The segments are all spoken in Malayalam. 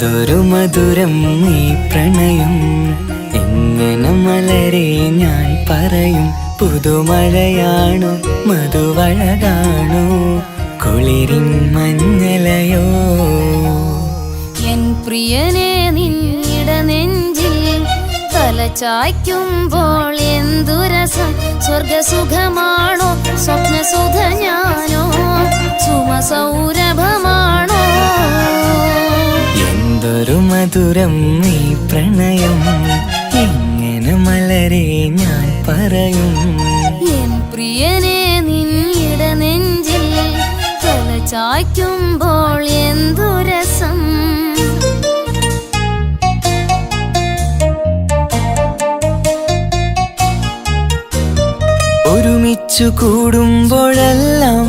എന്തൊരു മധുരം ഈ പ്രണയം, എങ്ങനെ മലരെ ഞാൻ പറയും. പുതുമഴയാണോ മധുവഴകാണോ കുളിരിൻ മഞ്ഞലയോ. എൻ പ്രിയനെ നിന്നിട നെഞ്ചിൽ തലചായ്ക്കുമ്പോൾ എന്തു രസം. സ്വർഗസുഖമാണോ സ്വപ്നസുധ ഞാനോ സുമസൗരഭമാണോ. എന്തൊരു മധുരം ഈ പ്രണയം, എങ്ങനെ മലരെ ഞാൻ പറയും. എൻ പ്രിയനെ നിന്നിട നെഞ്ചിൽ തലചായ്ക്കുമ്പോൾ എന്തു രസം. ഒരുമിച്ചു കൂടുമ്പോഴെല്ലാം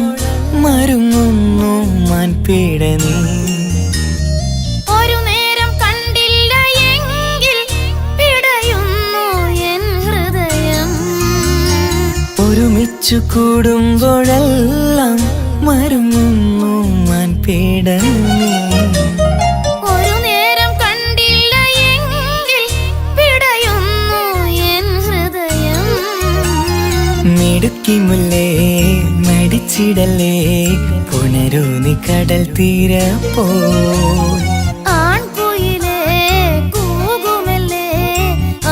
മരുങ്ങുന്നു മാൻപീട നീ. ഒരു നേരം കണ്ടില്ല എങ്കിൽ പിടയുന്നു എൻ ഹൃദയം. ഒരുമിച്ചു കൂടുമ്പോഴെല്ലാം മരുങ്ങുന്നു മാൻപീട നീ. ഒരു നേരം കണ്ടില്ല എങ്കിൽ പിടയുന്നു എൻ ഹൃദയം. മിടുക്കി മുല്ലേ മടിച്ചിടലേ, പുണരൂ നീ കടൽ തീരപ്പോ. ആൺകുയിലേ കൂകുമല്ലേ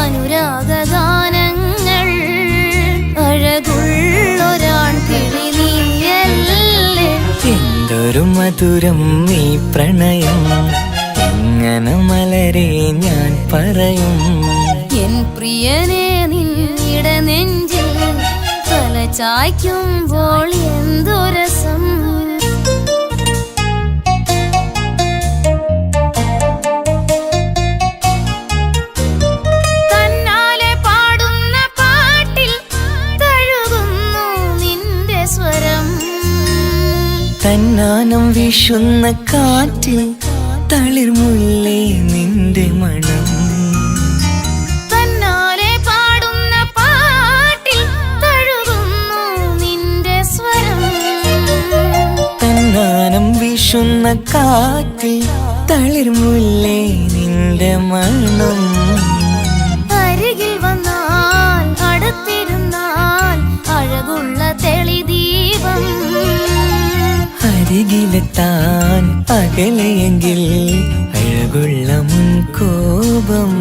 അനുരാഗഗാനങ്ങൾ. അഴകുള്ളൊരാൺ കിളി നീയല്ലേ. എന്തൊരു മധുരം ഈ പ്രണയം, എങ്ങനെ മലരെ ഞാൻ പറയും. എൻ പ്രിയനെ നിന്നിട നെഞ്ചിൽ തലചായ്ക്കുമ്പോൾ എന്തു രസം. തന്നാലെ പാടുന്ന പാട്ടിൽ തഴുകുന്നു നിന്റെ സ്വരം. തന്നാനം വീശുന്ന കാറ്റിൽ തളിർമുല്ലേ നിന്റെ മണം. തന്നാലെ പാടുന്ന പാട്ടിൽ തഴുകുന്നു നിന്റെ സ്വരം. തന്നാനം വീശുന്ന കാറ്റിൽ തളിർമുല്ലേ നിന്റെ മണം. അരികിൽ വന്നാൽ അടുത്തിരുന്നാൽ അഴകുള്ള തെളിദീപം. അരികിലെത്താൻ അകലെയെങ്കിൽ അഴകുള്ള കോപം.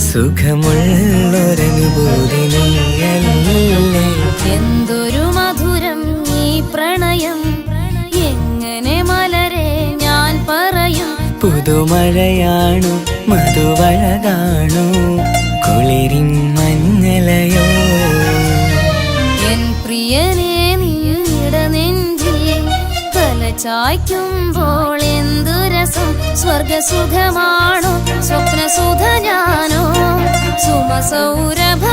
സുഖമുള്ളൊരനുഭൂതി നീയല്ലേ. എന്തൊരു മധുരം ഈ പ്രണയം, എങ്ങനെ മലരെ ഞാൻ പറയും. പുതുമഴയാണോ മധുവഴകാണോ കുളിരിൻ മഞ്ഞലയോ. എൻ പ്രിയനെ നിന്നിട നെഞ്ചിൽ തലചായ്ക്കുമ്പോൾ എന്തു രസം. സ്വർഗസുഖമാണോ സ്വപ്നസുധ ഞാനോ സുമസൗരഭമാണോ.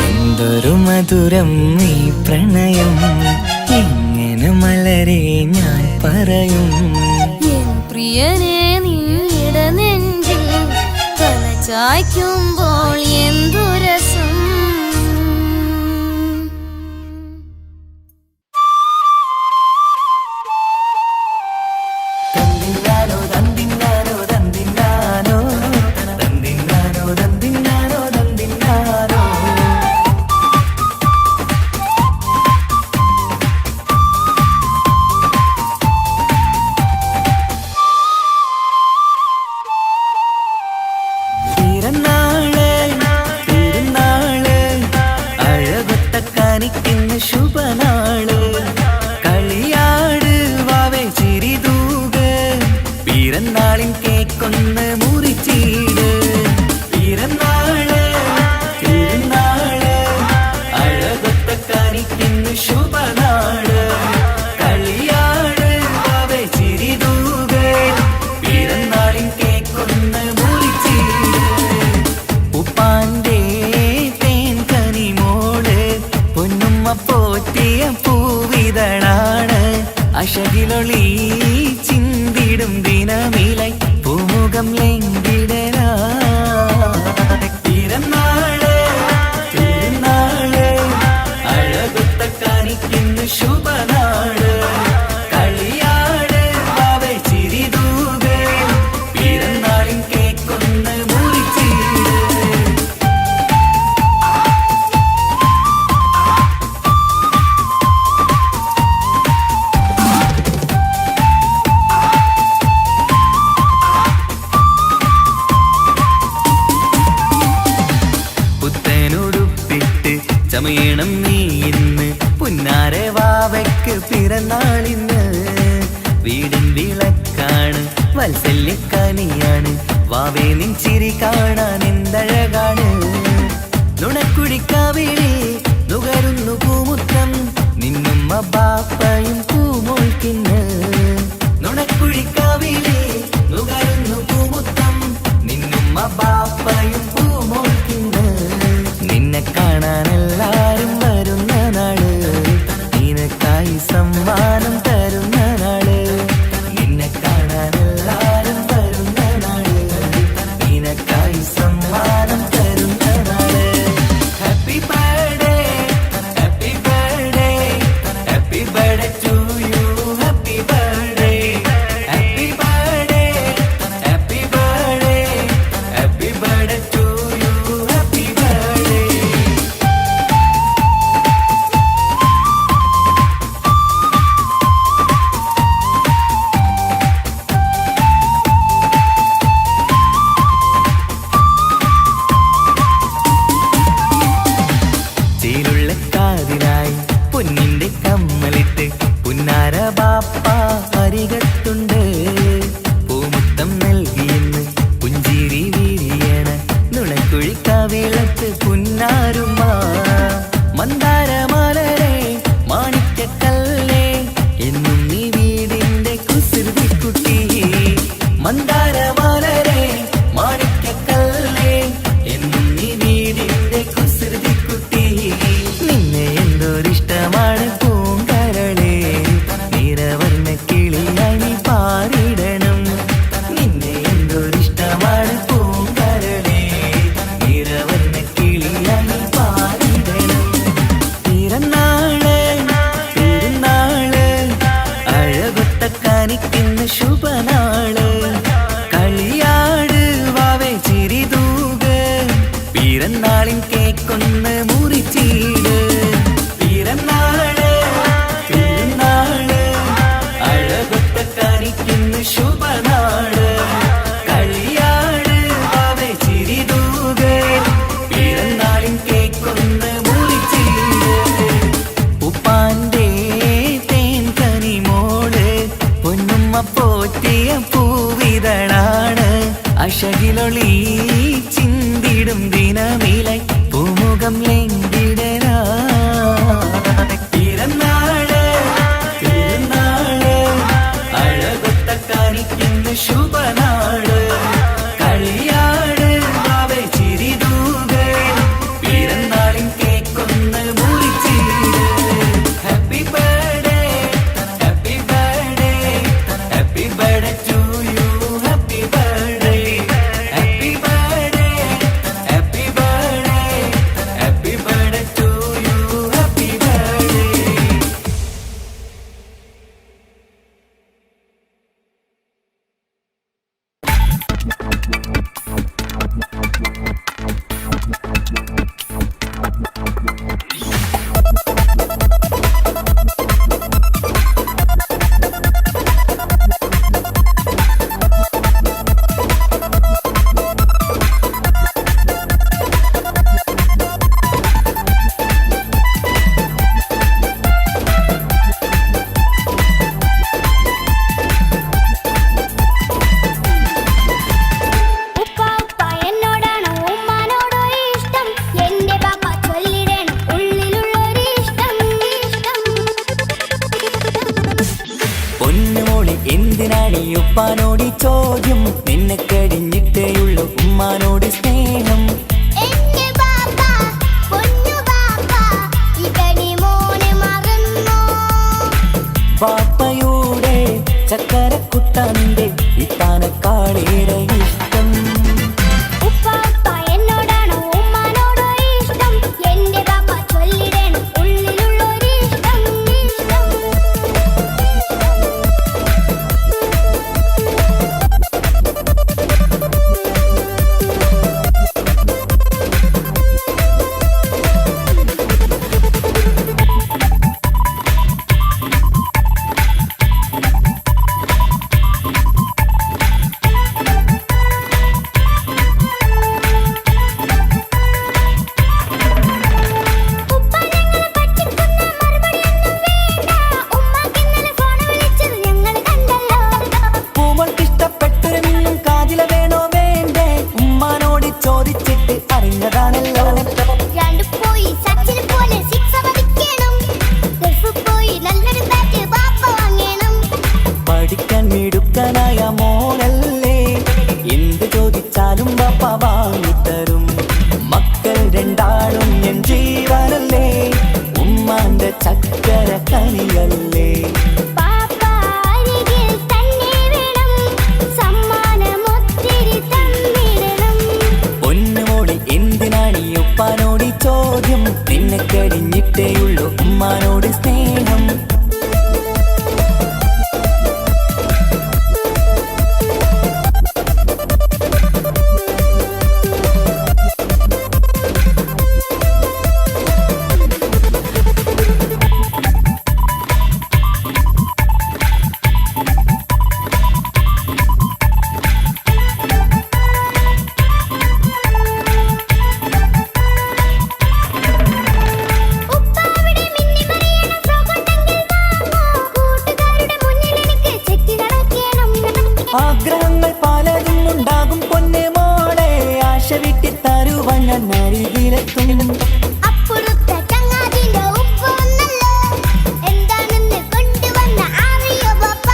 എന്തൊരു മധുരം ഈ പ്രണയം, എങ്ങനെ മലരെ ഞാൻ പറയും. എൻ പ്രിയനെ നിന്നിട നെഞ്ചിൽ തലചായ്ക്കുമ്പോൾ എന്തു രസം. തന്തിന്നാനോ തന്തിന്നാനോ തന്തിന്നാനോ തന്തിന്നാനോ തന്തിന്നാനോ തന്തിന്നാനോ. തിരുനാള് തിരുനാള് ചമയണം നീ ഇന്ന് പുന്നാര വാവയ്ക്ക് പിറന്നാളിന്ന്. വീടിൻ വിളക്കാണ് വത്സല്യക്കനിയാണ് വാവേ നിൻ ചിരി കാണാൻ എന്തഴകാണ്. നുണക്കുഴിക്കാവിളി നുകരുന്നു പൂമുത്തം നിന്നുമ്മ ബാപ്പയും പൂമോൾക്കിന്ന്. നുണക്കുഴിക്കാവിളി നുകരുന്നു പൂമുത്തം നിന്നുമ്മ ബാപ്പയും പൂമോൾക്കിന്ന്. നിന്നെ കാണാൻ എല്ലാരും വരുന്ന നാള് നിനക്കായി സമ്മാനം തരുന്ന നാള്. നിന്നെ കാണാൻ എല്ലാരും വരുന്ന നാള് നിനക്കായി സമ്മാനം തരുന്ന നാള്. Happy birthday happy birthday happy birthday to you. Happy birthday happy birthday happy birthday happy birthday to you. Happy birthday. ചേലുള്ള കാതിനായി പൊന്നിന്റെ കമ്മലിട്ട് പുന്നാര ബാപ്പ അരികത്തുണ്ട്. പൂമുത്തം നൽകിയെന്ന് പുഞ്ചിരി വീരിയണ നുണക്കുഴിക്കാവിളക്ക് പുന്നാരുമ്മ. മന്ദാരമലരെ മാണിക്കക്കല്ലേ എന്നും നീ വീടിന്റെ കുസൃതിക്കുട്ടി. മന്ദാരമലരെ മാണിക്കക്കല്ലേ എന്നും നീ വീടിന്റെ കുസൃതിക്കുട്ടി. നിന്നെ എന്തൊരിഷ്ടമാണ് പൂങ്കരളെ നിറവർണ്ണ കിളിയായി പാറിടണം. നിന്നെ എന്തൊരിഷ്ടമാണ് പൂങ്കരളെ നിറവർണ്ണ കിളിയായി പാറിടണം. പിറന്നാള് പെരുന്നാള് അഴകൊത്ത കാനിക്കുന്ന ശുഭനാള്. കളിയാട് വാവേ ചിരിതൂക് പിറന്നാളിൻ കേക്കൊന്ന് മുറിച്ചീട്. പിറന്നാള് പെരുന്നാള് അഴകൊത്ത കാനിക്കുന്ന ശുഭനാള്. കളിയാട് വാവേ ചിരിതൂക് പിറന്നാളിൻ കേക്കൊന്ന് മുറിച്ചീട്. ഉപ്പാന്റെ തേൻ കനിമോള് പൊന്നുമ്മ പോറ്റിയ പൂവിതളാണ്. അശകിലൊളി ചിന്തിടും ദിനമിലായി പൂമുഖം ലംഘിടരാ. പിറന്നാള് പെരുന്നാള് അഴകൊത്ത കാണിക്കുന്ന ശുഭനാള്. കളിയാട് വാവേ ചിരിതൂക് പിറന്നാളിൻ കേക്കൊന്ന് മുറിച്ചീട്. Happy birthday happy birthday happy birthday to you. Happy birthday happy birthday happy birthday happy birthday to you. Happy birthday. ഉപ്പ ഉപ്പ എന്നോടാണോ ഉമ്മാനോടോ ഇഷ്ടം? എന്റെ ബാപ്പ ചൊല്ലിടണം ഉള്ളിലുള്ളൊരു ഇഷ്ടം. പൊന്നുമോളെ എന്തിനാണ് ഈ ഉപ്പാനോട് ഈ ചോദ്യം? നിന്നെ കഴിഞ്ഞിട്ടേയുള്ള ഉമ്മാനോട് സ്നേഹം. എന്റെ ബാപ്പ പൊന്നു ബാപ്പ ഇവനെ മോനെ മറന്നോ? ബാപ്പയുടെ ചക്കരക്കുട്ടന്റെ ഇത്താനക്കാളേറെ ഇഷ്ടം. ഉപ്പ ഉപ്പ എന്നോടാണോ ഉമ്മാനോടോ ഇഷ്ടം? എന്റെ ബാപ്പ ചൊല്ലിടണം ഉള്ളിലുള്ളൊരു ഇഷ്ടം. ചക്കര കനിയല്ലേ. പാപ്പ അരികിൽ തന്നെ വേണം, സമ്മാനമൊത്തിരി തന്നിടണം. പൊന്നുമോളെ എന്തിനാണ് ഈ ഉപ്പാനോട് ഈ ചോദ്യം, നിന്നെ കഴിഞ്ഞിട്ടേയുള്ളൂ ഉമ്മാനോട് സ്നേഹം. ഉപ്പാവിടെ മിന്നി മറിയണം, ഫ്രോക്കുണ്ടെങ്കിൽ വാങ്ങൂ. കൂട്ടുകാരുടെ മുന്നിൽ എനിക്ക് ചെത്തി നടക്കണം. ആഗ്രഹങ്ങൾ പലതും ഉണ്ടാകും പൊന്നെ മോളെ, ആശ വിട്ടി തരുവാൻ ഞാൻ അരികിലെത്തും. അപ്പുറത്തെ ചങ്ങാതിന്റെ ഉപ്പ് വന്നല്ലോ, എന്താണെന്ന് കൊണ്ടുവന്ന അറിയോ പാപ്പ?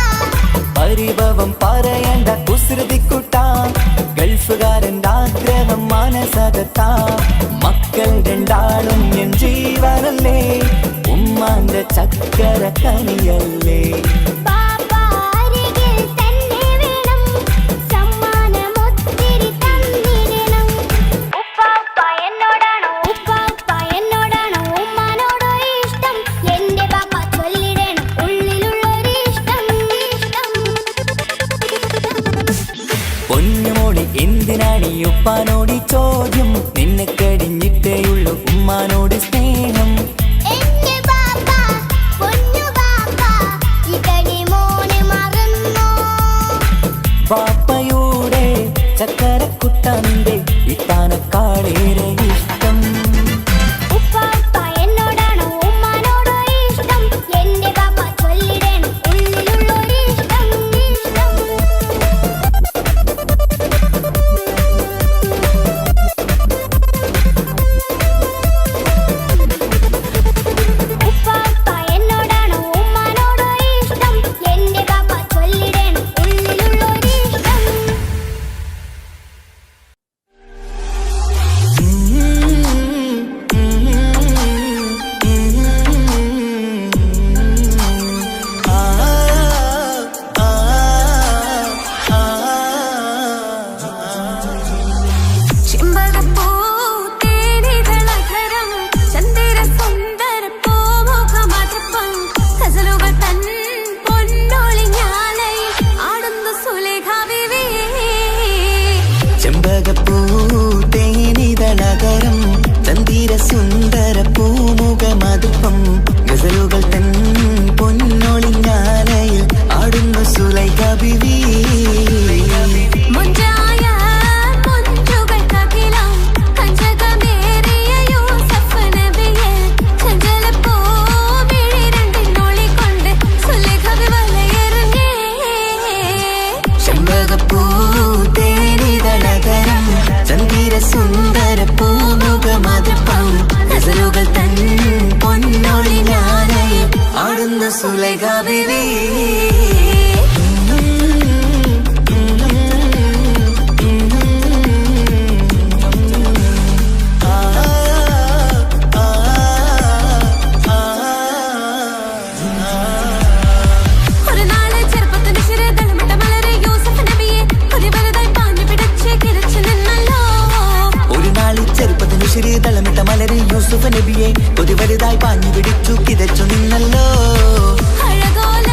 പരിഭവം പറയണ്ട കുസൃതിക്കുട്ടാ, ഗൾഫുകാരൻ്റെ ആഗ്രഹം മനസ്സകത്താ. മക്കൾ രണ്ടാളും എൻ ജീവനല്ലേ, ഉമ്മാന്റെ ചക്കര കനിയല്ലേ. പാപ്പ അരികിൽ തന്നെ വേണം, സമ്മാനമൊത്തിരി തന്നിടണം. ഉപ്പാപ്പ എന്നോടാണോ ഉമ്മാനോടോ ഇഷ്ടം, എന്റെ പാപ്പ ചൊല്ലിടണം ഉള്ളിലുള്ളൊരു ഇഷ്ടം. പൊന്നുമോളെ എന്തിനാണ് ഈ ഉപ്പാനോട് ഈ ചോദ്യം, നിന്നെ കഴിഞ്ഞിട്ടേയുള്ളൂ ഉമ്മാനോട് സ്നേഹം. എന്റെ പാപ്പ, പൊന്നു പാപ്പ, ഇതടി മോനെ മറന്നോ? പാപ്പയുടെ ചക്കരക്കുട്ടന്റെ ഇത്താനക്കാളേറെ ഇഷ്ടം. ഉപ്പാപ്പ എന്നോടാണോ ഉമ്മാനോടോ ഇഷ്ടം, എന്റെ പാപ്പ ചൊല്ലിടണം ഉള്ളിലുള്ളൊരു ഇഷ്ടം. ഉപ്പാപ്പ എന്നോടാണോ ഉമ്മാനോടോ ഇഷ്ടം, എന്റെ പാപ്പ ചൊല്ലിടണം ഉള്ളിലുള്ളൊരു ഇഷ്ടം. ചെമ്പകപ്പൂ തേനിതളധരം ചന്ദിര സുന്ദര പൂമുഖമധുപ്പം ഗസലുകൾ തൻ പൊന്നൊളിഞ്ഞാലയിൽ ആടുന്നു സുലേഖ ബീവി. ചെമ്പകപ്പൂ തേനിതളകരം ചന്ദിര സുന്ദര പൂമുഖ മധുപ്പം ഗസലുകൾ തൻ പൊന്നൊളിഞ്ഞാലയിൽ ആടുന്നു സുലൈഖ ബീവി. മുഞ്ചായ മുഞ്ചുകൾക്കകിലം കഞ്ചകമേറിയ യൂസഫ് നബിയെ ചഞ്ചലപ്പൂ മിഴി രണ്ടിനൊളികൊണ്ട് സുലേഖ വലയെറിഞ്ഞേ. ചെമ്പകപ്പൂ തേനിതളകരം ചന്ദിര സുന്ദര പൂമുഖ മധുപ്പം ഗസലുകൾ തൻ പൊന്നൊളിഞ്ഞാലയിൽ ആടുന്ന സുലൈഖ ബീവി. ഒരു നാള് ചെറുപ്പത്തിന്റെ ശിരതളമിട്ട മലരെ യൂസഫ് നബിയെ കൊതിവലുതായി പാഞ്ഞു പിടിച്ച് കിതച്ചു നിന്നല്ലോ. ഒരു നാളിൽ ചെറുപ്പത്തിന് ശരീരതളമിട്ട മലര് യൂസുഫ് നബിയെ ഒരു വലുതായി പാഞ്ഞു പിടിച്ചു കിതച്ചു നിന്നല്ലോ. അഴകോല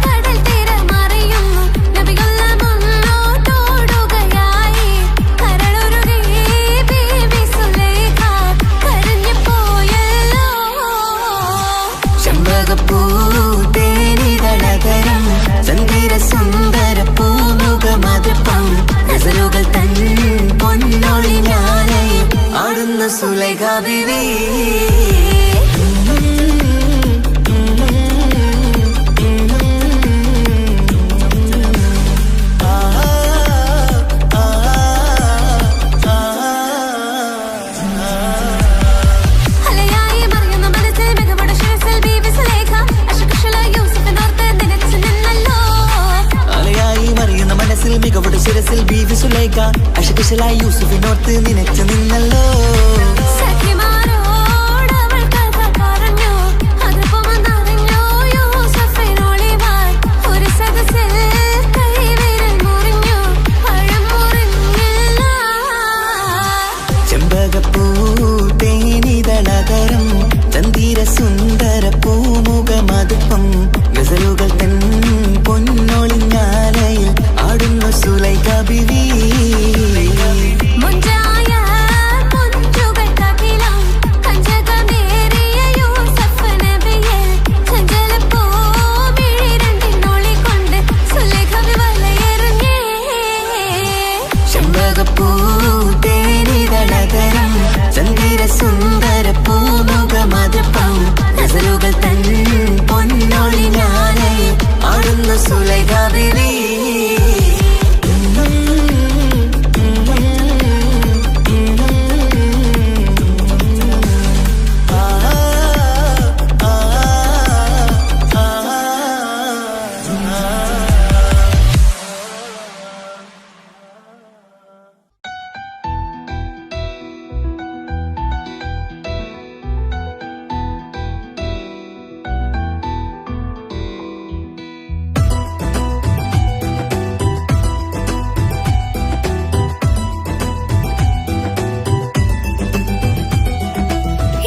കടൽ തീരമറിയുന്നു നബിയുള്ള മുന്നോട്ടോടുകയായി. കരളുരുകി ബീവി സുലൈഖ കരഞ്ഞു പോയല്ലോ. ചെമ്പകപ്പൂ തേനിതളകരം ചന്ദിര സുന്ദര പൂമുഖ മധുപ്പം ഗസലുകൾ തൻ പൊന്നൊളിഞ്ഞാലയിൽ ആടുന്ന സുലൈഖ ബീവി. അലയായി മറിയുന്ന മനസ്സിൽ മികവോടെ ശിരസിൽ ബീവി സുലൈഖ അശകുശല യൂസഫിനോർത്ത് നിലച്ചു നിന്നല്ലോ. അലയായി മറിയുന്ന മനസ്സിൽ മികവുടെ ശിരസിൽ ബീവി സുലൈഖ അശകുശലായി യൂസുഫിനോർത്ത് നിനച്ചു നിന്നല്ലോ. സഖിമാരോട്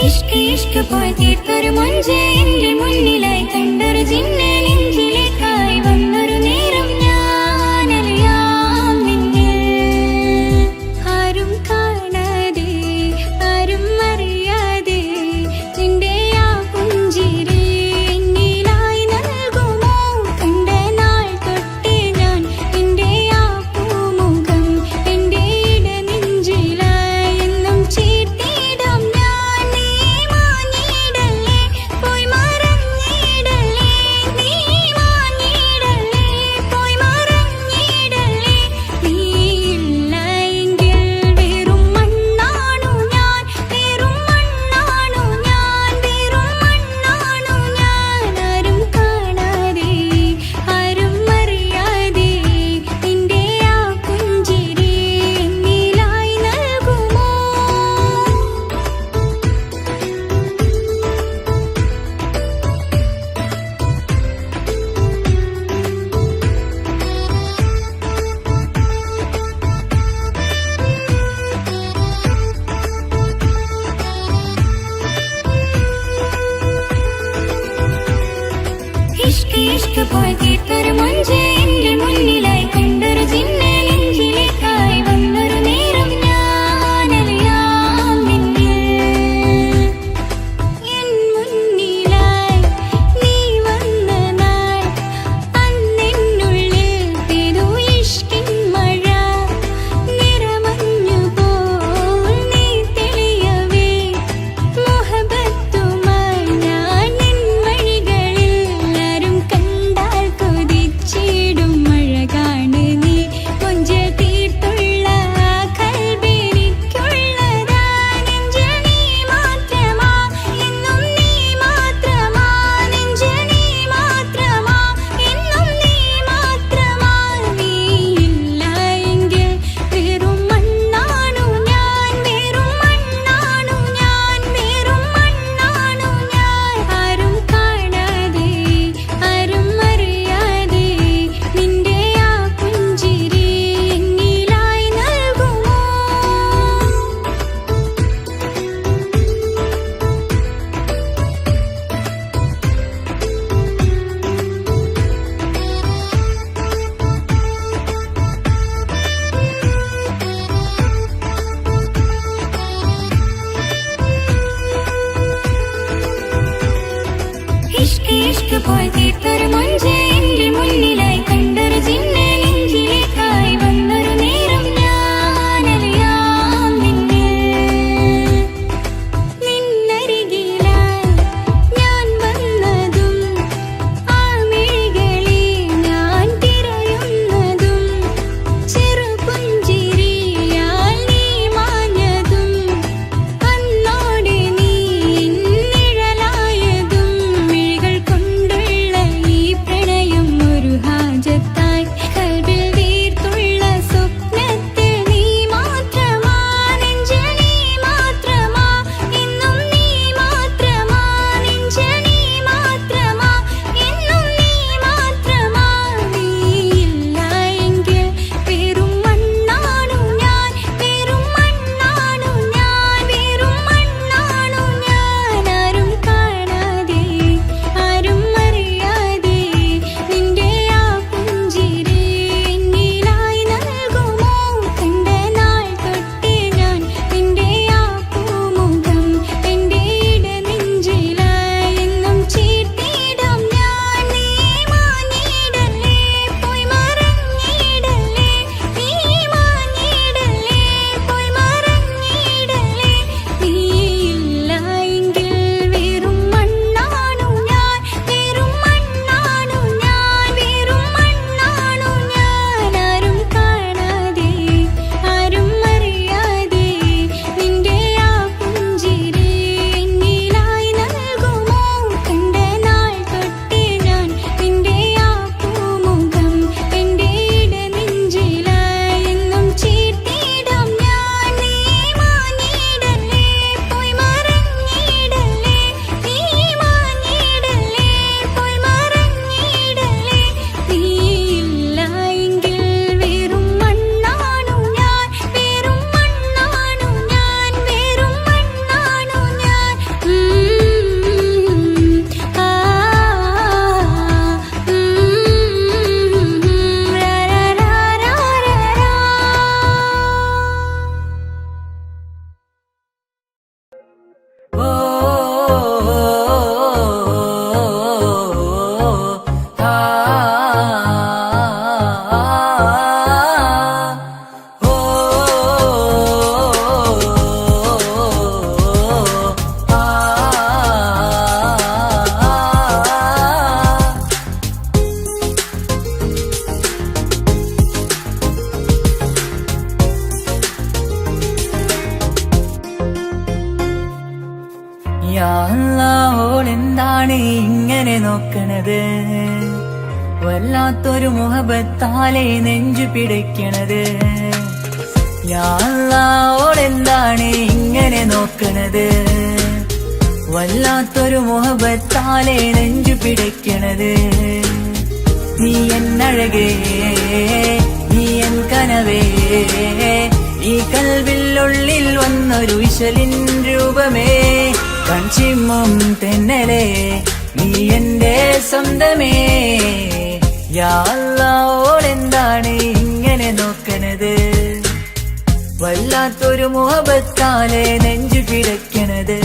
ഇഷ്ക് ഇഷ്ക് പോയി തീർത്തൊരു മൊഞ്ച് എന്റെ മുന്നിലായി കണ്ടൊരു ജിന്നെ നെഞ്ചിലേക്കായി വന്നൊരു നേരം ഞാൻ അലിയാം നിന്നിൽ ആരും കാണാതെ ആരും അറിയാതെ നിന്റെ ആ പുഞ്ചിരി എന്നിലായി നൽകുമോ കണ്ട നാൾ തൊട്ടേ ഞാൻ നിന്റെ ആ പൂമുഖം എന്റെ ഇടനെഞ്ചിലായി എന്നും ചീർത്തിയിടാം ഞാൻ നീ മാഞ്ഞിടല്ലേ പോയി മറഞ്ഞിടല്ലേ നീ മാഞ്ഞിടല്ലേ പോയി മറഞ്ഞിടല്ലേ നീയില്ല എങ്കിൽ വെറും മണ്ണാണു ഞാൻ വെറും മണ്ണാണു ഞാൻ വെറും മണ്ണാണു ഞാൻ ആരും കാണാതെ ആരും അറിയാതെ നിന്റെ ആ പുഞ്ചിരി എന്നിലായി നൽകുമോ ഇഷ്ക് ഇഷ്ക് പോയി തീർത്തൊരു മൊഞ്ച് എന്റെ മുന്നിലായി കണ്ടൊരു ജിന്നെ നെഞ്ചിലേക്കായി വന്നൊരു നേരം ഞാൻ അലിയാം നിന്നിൽ എൻ മുന്നിലായി നീ വന്ന നാൾ അന്നെന്നുള്ളിൽ പെയ്തു ഇഷ്കിൻ മഴ നിറമഞ്ഞു പോൽ നീ തെളിയവേ മുഹബത്തുമായി ഞാൻ നിൻ വഴികളിൽ ആരും കണ്ടാൽ കൊതിച്ചിടും അഴകാണ് നീ കൊഞ്ച് തീർത്തുള്ള ആ കൽബെനിക്കുള്ളതാ നെഞ്ചിൽ നീ മാത്രമാ എന്നും നീ മാത്രമാ നെഞ്ചിൽ നീ മാത്രമാ എന്നും നീ മാത്രമാ നീയില്ല എങ്കിൽ വെറും മണ്ണാണു ഞാൻ വെറും മണ്ണാണു ഞാൻ വെറും മണ്ണാണു ഞാൻ ആരും കാണാതെ ആരും അറിയാതെ നിന്റെ ആ പുഞ്ചിരി എന്നിലായി നൽകുമോ ഇഷ്ക് ഇഷ്ക് പോയി തീർത്തൊരു മൊഞ്ച് എന്റെ മുന്നിലായി കണ്ടൊരു ജിന്നെ നെഞ്ചിലേക്കായി വന്നൊരു നേരം ഞാൻ അലിയാം നിന്നിൽ നിന്നരികിലായി ഞാൻ വന്നതും ആ മിഴികളിൽ ഞാൻ തിരയുന്നതും ചെറുപുഞ്ചിരിയാൽ നീ മാഞ്ഞതും അന്നോടെ നീ നിഴലായതും മിഴികൾ കൊണ്ടുള്ള ഈ പ്രണയ യാ അല്ലാഹ് ഓളെന്താണ് ഇങ്ങനെ നോക്കണത്, വല്ലാത്തൊരു മുഹബത്താലെ നെഞ്ചു പിടയ്ക്കണത്. യാ അല്ലാഹ് ഓളെന്താണ് ഇങ്ങനെ നോക്കണത്, വല്ലാത്തൊരു മുഹബത്താലെ നെഞ്ചു പിടയ്ക്കണത്. നീ എന്നഴകേ, നീ എൻ കനവേ, ഈ കൽവിനുള്ളിൽ വന്നൊരു വിശലിൻ രൂപമേ, കൺചിമ്മും തെന്നലേ, നീ എന്റെ സ്വന്തമേ. യാ അല്ലാഹ് ഓളെന്താണ് ഇങ്ങനെ നോക്കണത്, വല്ലാത്തൊരു മുഹബത്താലെ നെഞ്ചു പിടയ്ക്കണത്.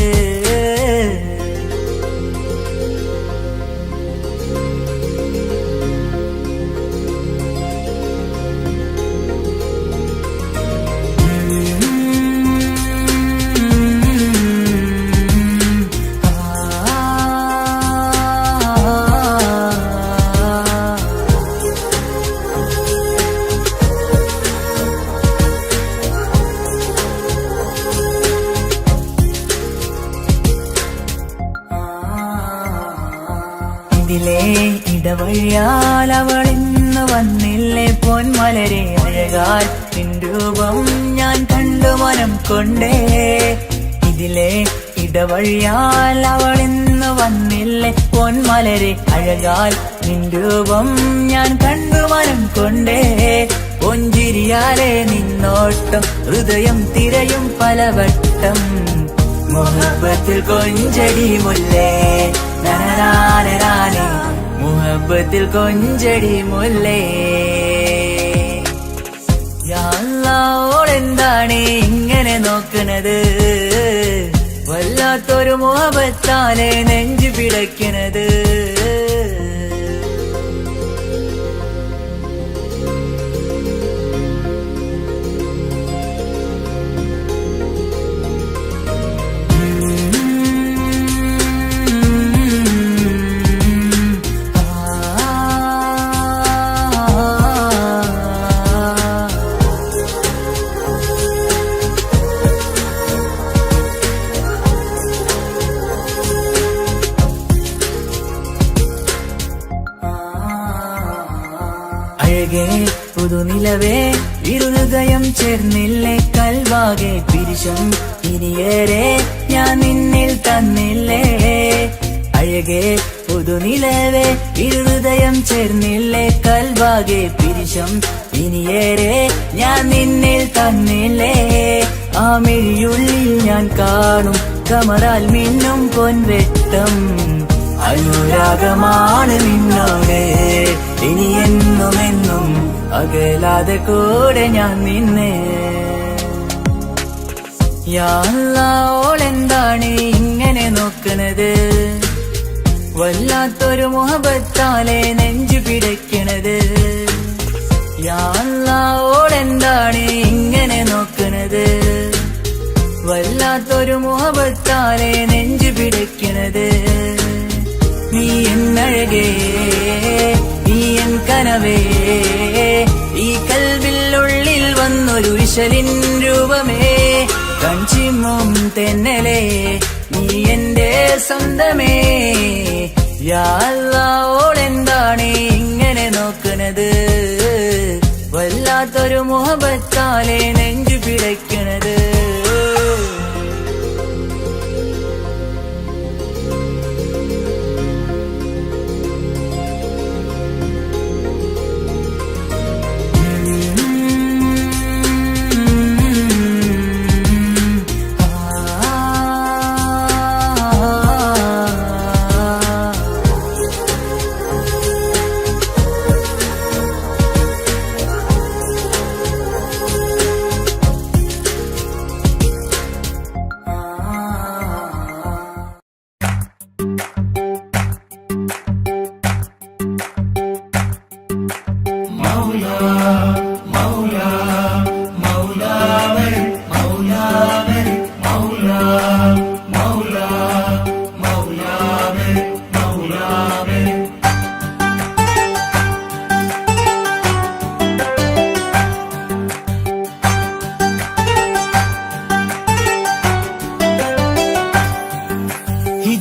ഇതിലെ ഇടവഴിയാൽ അവളിന്ന് വന്നില്ലേ പൊന്മലരെ, അഴകാൽ നിൻ രൂപം ഞാൻ കണ്ടു മനം കൊണ്ടേ. ഇതിലെ ഇടവഴിയാൽ അവളിന്ന് വന്നില്ലേ പൊന്മലരെ, അഴകാൽ നിൻ രൂപം ഞാൻ കണ്ടു മനം കൊണ്ടേ. പൊഞ്ചിരിയാലെ നിന്നോട്ടം ഹൃദയം തിരയും പലവട്ടം, മുഹബത്തിൽ കൊഞ്ചടി മുല്ലേ നനനാനനാനെ, മുഹബത്തിൽ കൊഞ്ചടി മുല്ലേ. യാ അല്ലാഹ് ഓളെന്താണ് ഇങ്ങനെ നോക്കണത്, വല്ലാത്തൊരു മുഹബത്താലെ നെഞ്ചു പിടയ്ക്കണത്. അഴകേ പുതുനിലവേ, ഇരുഹൃദയം ചേർന്നില്ലേ കൽവാകെ പിരിശം ഇനിയേറെ ഞാൻ നിന്നിൽ തന്നില്ലേ. അഴകേ പുതുനിലവേ, ഇരുഹൃദയം ചേർന്നില്ലേ കൽവാകെ പിരിശം ഇനിയേറെ ഞാൻ നിന്നിൽ തന്നില്ലേ. ആ മിഴിയുള്ളിൽ ഞാൻ കാണും കമറാൽ മിന്നും പൊൻവെട്ടം, അനുരാഗമാണ് നിന്നോട് ഇനി എന്നും എന്നും, അകലാതെ കൂടെ ഞാൻ നിന്നെ. യാ അല്ലാഹ് ഓളെന്താണ് ഇങ്ങനെ നോക്കണത്, വല്ലാത്തൊരു മുഹബത്താലെ നെഞ്ചു പിടയ്ക്കണത്. യാ അല്ലാഹ് ഓളെന്താണ് ഇങ്ങനെ നോക്കണത്, വല്ലാത്തൊരു മുഹബത്താലെ നെഞ്ചു പിടയ്ക്കണത്. നീ എന്നഴകേ, നീ എൻ കനവേ, ഈ കൽവിനുള്ളിൽ വന്നൊരു വിശലിൻ രൂപമേ, കൺചിമ്മും തെന്നലേ, നീ എന്റെ സ്വന്തമേ. യാ അല്ലാഹ് ഓളെന്താണ് ഇങ്ങനെ നോക്കണത്, വല്ലാത്തൊരു മുഹബത്താലെ നെഞ്ചു പിടയ്ക്കണത്.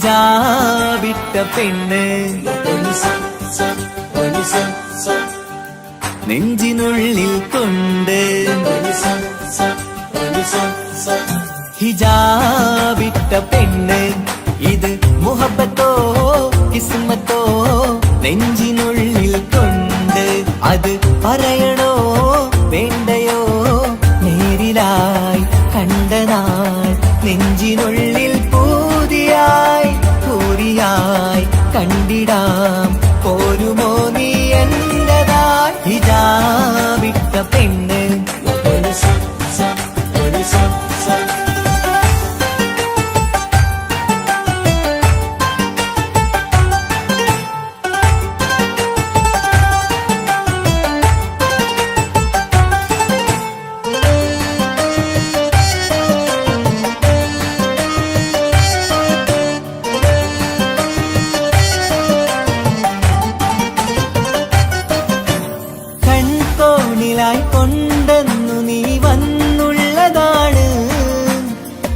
ഹിജാബിട്ട പെണ്ണ് നെഞ്ചിനുള്ളിൽ കൊണ്ട് ഹിജാബിട്ട പെണ്ണ് ഇത് മുഹബത്തോ കിസ്മത്തോ നെഞ്ചിനുള്ളിൽ കൊണ്ട് അത് പറയണോ വേണ്ടയോ നേരിലായി കണ്ട നാൾ നെഞ്ചിനുള്ളിൽ പൂതിയായി പൂരിയായി കണ്ടിടാം പോരുമോ നീ എന്റതായി ഹിജാബിട്ട പെണ്ണ് കൊണ്ടെന്നു നീ വന്നുള്ളതാണ്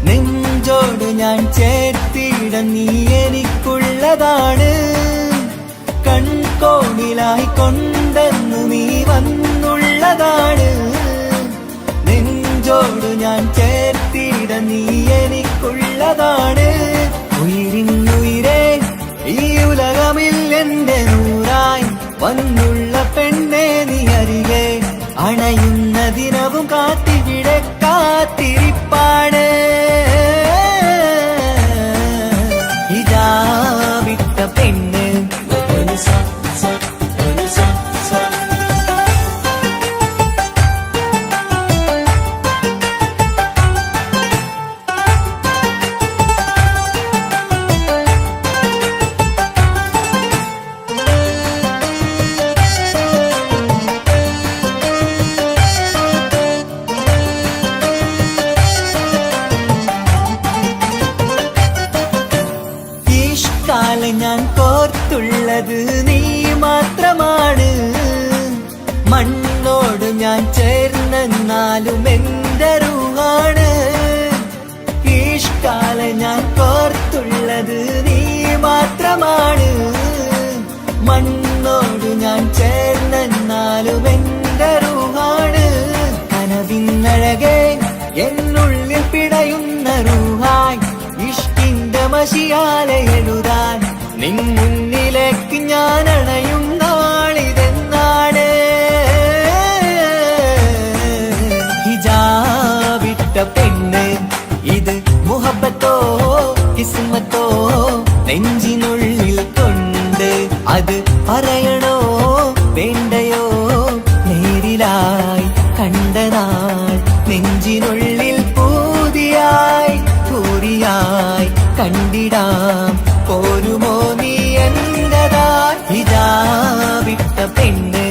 നെഞ്ചോട് ഞാൻ ചേർത്തിട നീ എനിക്കുള്ളതാണ് കൺകോണിലായി കൊണ്ടെന്നു നീ വന്നുള്ളതാണ് നെഞ്ചോട് ഞാൻ ചേർത്തിട നീ എനിക്കുള്ളതാണ് ഉയിരിന്നുയിരേ ഈ ഉലകമിൽ എന്റെ നൂറായി വന്നുള്ള പെണ്ണെ നീ അരികെ അണയുന്ന ദിനവും കാത്തിവിടെ കാത്തിരിപ്പാണ് ഹിജാബിട്ട പെണ്ണ് ഞാൻ കോർത്തുള്ളത് നീ മാത്രമാണ് മണ്ണോട് ഞാൻ ചേർന്നെന്നാലും എന്റെ റൂഹാണ് ഈഷ്കാല ഞാൻ കോർത്തുള്ളത് നീ മാത്രമാണ് മണ്ണോട് ഞാൻ ചേർന്നെന്നാലും എന്റെ റൂഹാണ് കനവിന്നഴകെ എന്നുള്ളിൽ പിടയുന്ന റൂഹായി ഇഷ്കിന്റെ മഷിയാലെ എഴുതാൻ നിൻ മുന്നിലേക്ക് ഞാൻ അണയും നാളിതെന്നാണ് ഹിജാബിട്ട പെണ്ണ് ഇത് മുഹബത്തോ കിസ്മത്തോ നെഞ്ചിനുള്ളിൽ കൊണ്ട് അത് പറയണോ വേണ്ടയോ നേരിലായി കണ്ട നാൾ നെഞ്ചിനുള്ളിൽ പൂതിയായി പൂരിയായി കണ്ടിടാം പോരുമോ നീ എന്റതായി ഹിജാബിട്ട പെണ്ണ്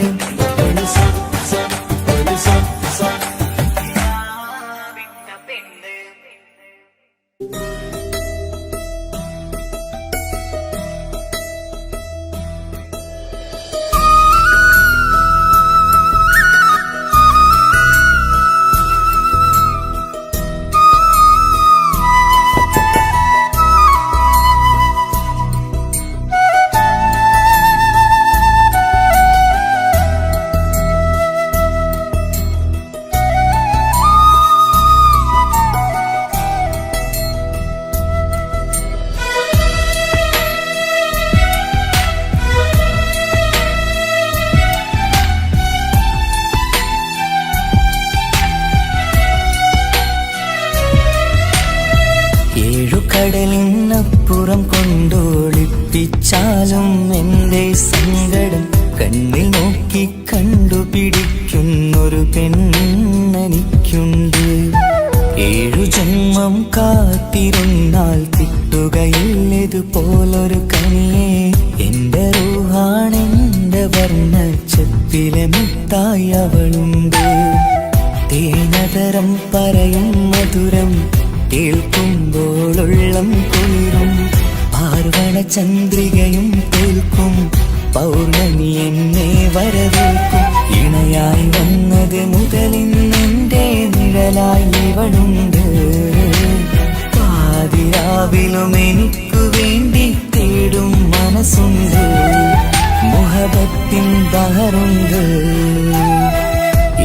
കടലിനപ്പുറം കൊണ്ടോളിപ്പിച്ചാലും എന്റെ സങ്കടം കണ്ണിൽ നോക്കി കണ്ടുപിടിക്കുന്നൊരു പെണ്ണെനിക്കുണ്ട് 7 ജന്മം കാത്തിരുന്നാൽ കിട്ടുകയില്ലതുപോലൊരു കനിയെ എന്റെ റൂഹാണെന്റെ വർണ്ണച്ചപ്പിലെ മുത്തായി അവളുണ്ട് തേനതരം പറയും മധുരം കേൾക്കുമ്പോളുള്ളം കുളിരും പാർവണ ചന്ദ്രികയും തോൽക്കും പൗർണമി എന്നെ വരവേൽക്കും ഇണയായി വന്നത് മുതലിന്നെന്റെ നിഴലായി ഇവളുണ്ട് പാതിരാവിലും എനിക്കു വേണ്ടി തേടും മനസ്സുണ്ട്, മുഹബത്തിൻ ബഹറുണ്ട്.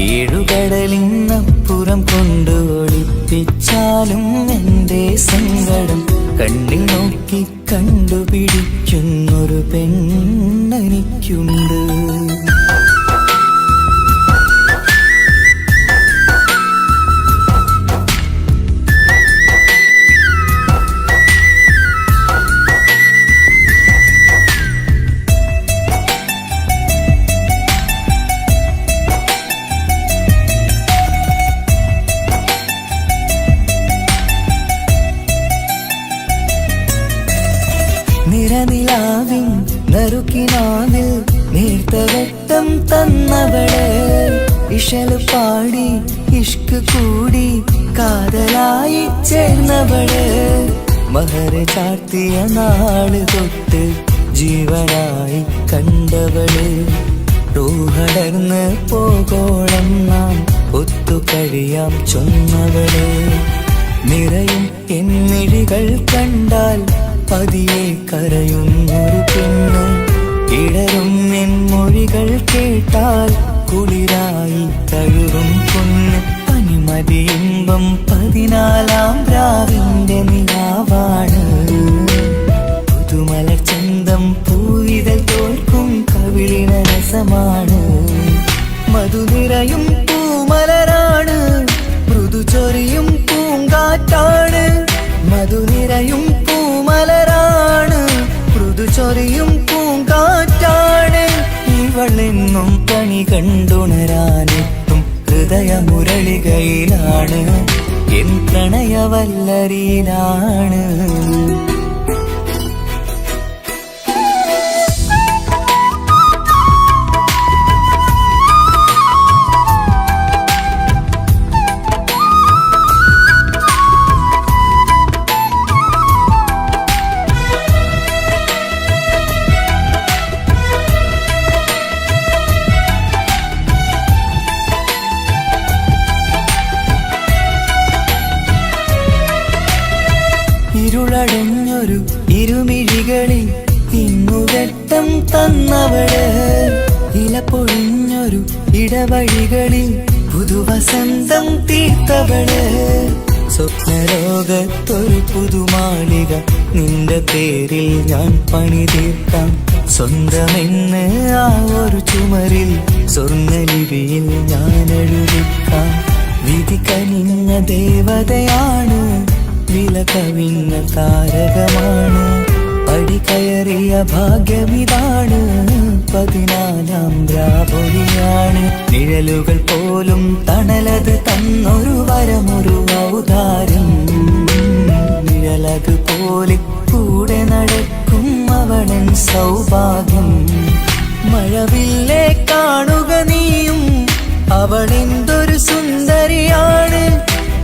ഏഴുകടലിനപ്പുറം കൊണ്ട് ഒളിപ്പിച്ചാലും എൻ്റെ സങ്കടം കണ്ണിൽ നോക്കി കണ്ടുപിടിക്കുന്നൊരു പെണ്ണെനിക്കുണ്ട്. നിറനിലാവിൻ നറുക്കിനാവിൽ നേർത്തവട്ടം തന്നവള്, ഇശല് പാടി ഇഷ്ക് കൂടി കാതലായി ചേർന്നവള്, മഹർ ചാർത്തിയ നാള് തൊട്ട് ജീവനായി കണ്ടവള്, റൂഹടർന്ന് പോകോളം നാം ഒത്തുകഴിയാം ചൊന്നവള്. നിറയും എന്നിഴികൾ കണ്ടാൽ പതിയെ കരയുന്നൊരു പെണ്ണ്, ഇടറും എൻ മൊഴികൾ കേട്ടാൽ കുളിരായി തഴുകും പൊന്ന്. പനിമതിയിമ്പം 14-ാം രാവിന്റെ നിലാവാണ്, പുതുമലർ ചന്തം പൂവിതൽ തോൽക്കും കവിളിന രസമാണ്. മധുനിറയും പൂമലരാണ്, മൃദു ചൊരിയും പൂങ്കാറ്റാണ്. മധുനിറയും പൂമലരാണ്, മൃദു ചൊരിയും പൂങ്കാറ്റാണ്. ഇവളെന്നും കണി കണ്ടുണരാനെത്തും ഹൃദയമുരളികയിലാണ്, എൻ പ്രണയവല്ലരിയിലാണ്. ഇരുളടഞ്ഞൊരു ഇരുമിഴികളിൽ ഇന്നുവെട്ടം തന്നവള്, ഇല പൊഴിഞ്ഞൊരു ഇടവഴികളിൽ പുതുവസന്തം തീർത്തവള്, സ്വപ്നലോകത്തൊരു പുതുമാളിക നിന്റെ പേരിൽ ഞാൻ പണി തീർക്കാം. സ്വന്തമെന്ന് ആ ഒരു ചുമരിൽ സ്വർണ്ണലിപിയിൽ ഞാൻ എഴുതിക്കാം. വിധി കനിഞ്ഞ ദേവതയാണ്, വില കവിഞ്ഞ താരകമാണ്, പടി കയറിയ ഭാഗ്യമിതാണ്, 14-ാം രാപൊലിയാണ്. നിഴലുകൾ പോലും തണലത് തന്നൊരു വരമൊരു ഔദാര്യം, നിഴലത് പോലെ കൂടെ നടക്കും അവളൻ സൗഭാഗ്യം. മഴവില്ലേ കാണുക നീയും, അവളെന്തൊരു സുന്ദരിയാണ്.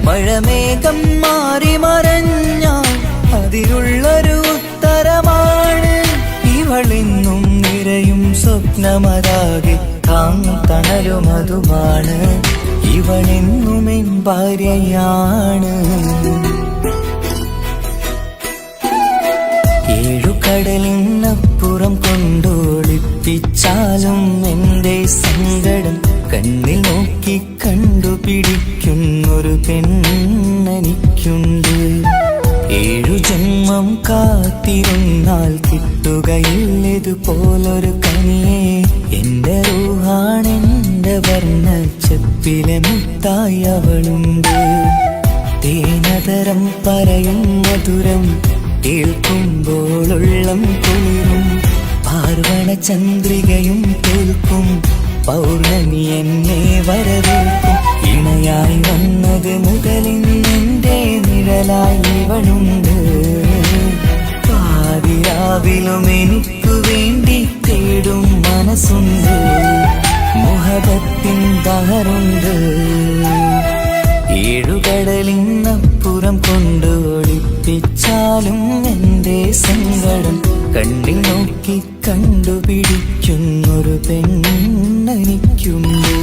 മഴമേഘം മാറി മറഞ്ഞാൽ അതിലുള്ളൊരു ഉത്തരമാണ്. ഇവളെന്നും നിറയും സ്വപ്നമതാകെ താങ്ങും തണലുമതുമാണ്. ഇവളെന്നും എൻ ഭാര്യയാണ്. ഏഴുകടലിനപ്പുറം കൊണ്ടോളിപ്പിച്ചാലും എൻ്റെ സങ്കടം കണ്ണിൽ നോക്കി കണ്ടുപിടിക്കുന്നൊരു പെണ്ണെനിക്കുണ്ട്. 7 ജന്മം കാത്തിരുന്നാൽ കിട്ടുകയില്ലതുപോലൊരു കനിയെ, എൻ്റെ റൂഹാണെൻ്റെ വർണ്ണച്ചപ്പിലെ മുത്തായി അവളുണ്ട്. തേനതരം പറയും മധുരം കേൾക്കുമ്പോളുള്ളം കുളിരും, പാർവണ ചന്ദ്രികയും തോൽക്കും പൗർണമി എന്നെ വരവേൽക്കും. ഇണയായി വന്നത് മുതലിന്നെൻ്റെ നിഴലായി ഇവളുണ്ട്. പാതിരാവിലും എനിക്കു വേണ്ടി തേടും മനസ്സുണ്ട്, മുഹബത്തിൻ ബഹറുണ്ട്. ഏഴുകടലിനപ്പുറം കൊണ്ട് ഒളിപ്പിച്ചാലും എൻ്റെ സങ്കടം കണ്ണിൽ നോക്കി കണ്ടുപിടിക്കുന്നൊരു പെണ്ണെനിക്കുണ്ട്.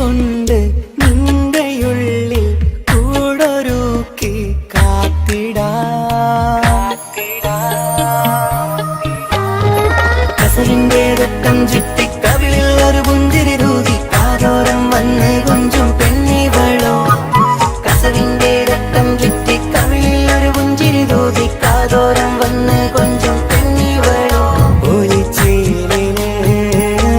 കൊണ്ട് നിന്റെയുള്ളിൽ കൂടൊരുക്കി കസവിന്റെ രക്തം ചുറ്റി കവിളിൽ ഒരു പുഞ്ചിരി തൂകി കാതോരം വന്ന് കൊഞ്ചും പെണ്ണിവളോ കസവിന്റെ രക്തം ചുറ്റി കവിളിൽ ഒരു പുഞ്ചിരി തൂകി കാതോരം വന്ന് കൊഞ്ചും പെണ്ണിവളോ ഒലിച്ചേലിന്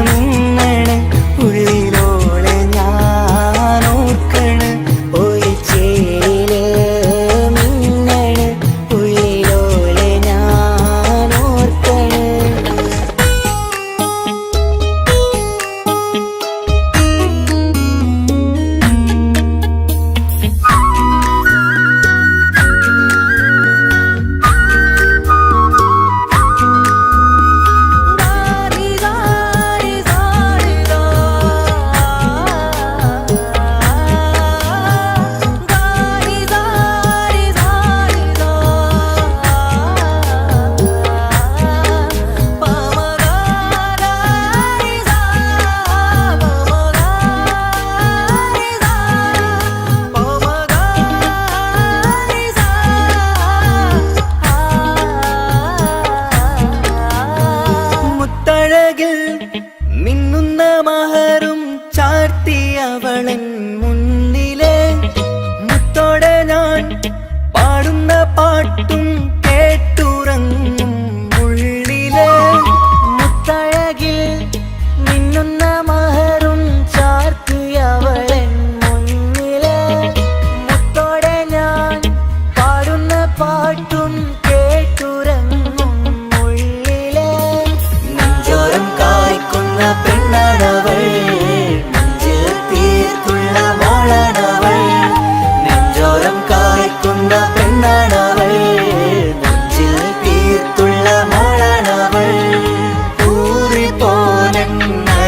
മിന്നണ് ഉള്ളിലോളെ ഞാൻ ഓർക്കണ് ഒലിച്ചേലിന് മിന്നണ് ഉള്ളിലോളെ ഞാൻ ഓർക്കണ് മുത്തഴകിൽ മിന്നുന്ന മഹറും ചാർത്തിയവളൻ മുന്നിലെ മുത്തോടെ ഞാൻ പാടുന്ന പാട്ടും കേട്ടുറങ്ങും ഉള്ളിലെ മുത്തഴകിൽ മിന്നുന്ന മഹറും ചാർത്തിയവളൻ മുന്നിലെ മുത്തോടെ ഞാൻ പാടുന്ന പാട്ടും കേട്ടുറങ്ങും ഉള്ളിലെ നെഞ്ചോരം കായ്ക്കുന്ന പെണ്ണാണവൾ നെഞ്ചിൽ തീർത്തുള്ള മോളാണവൾ നെഞ്ചോരം കായ്ക്കുന്ന പെണ്ണാണവൾ നെഞ്ചിൽ തീർത്തുള്ള മോളാണവൾ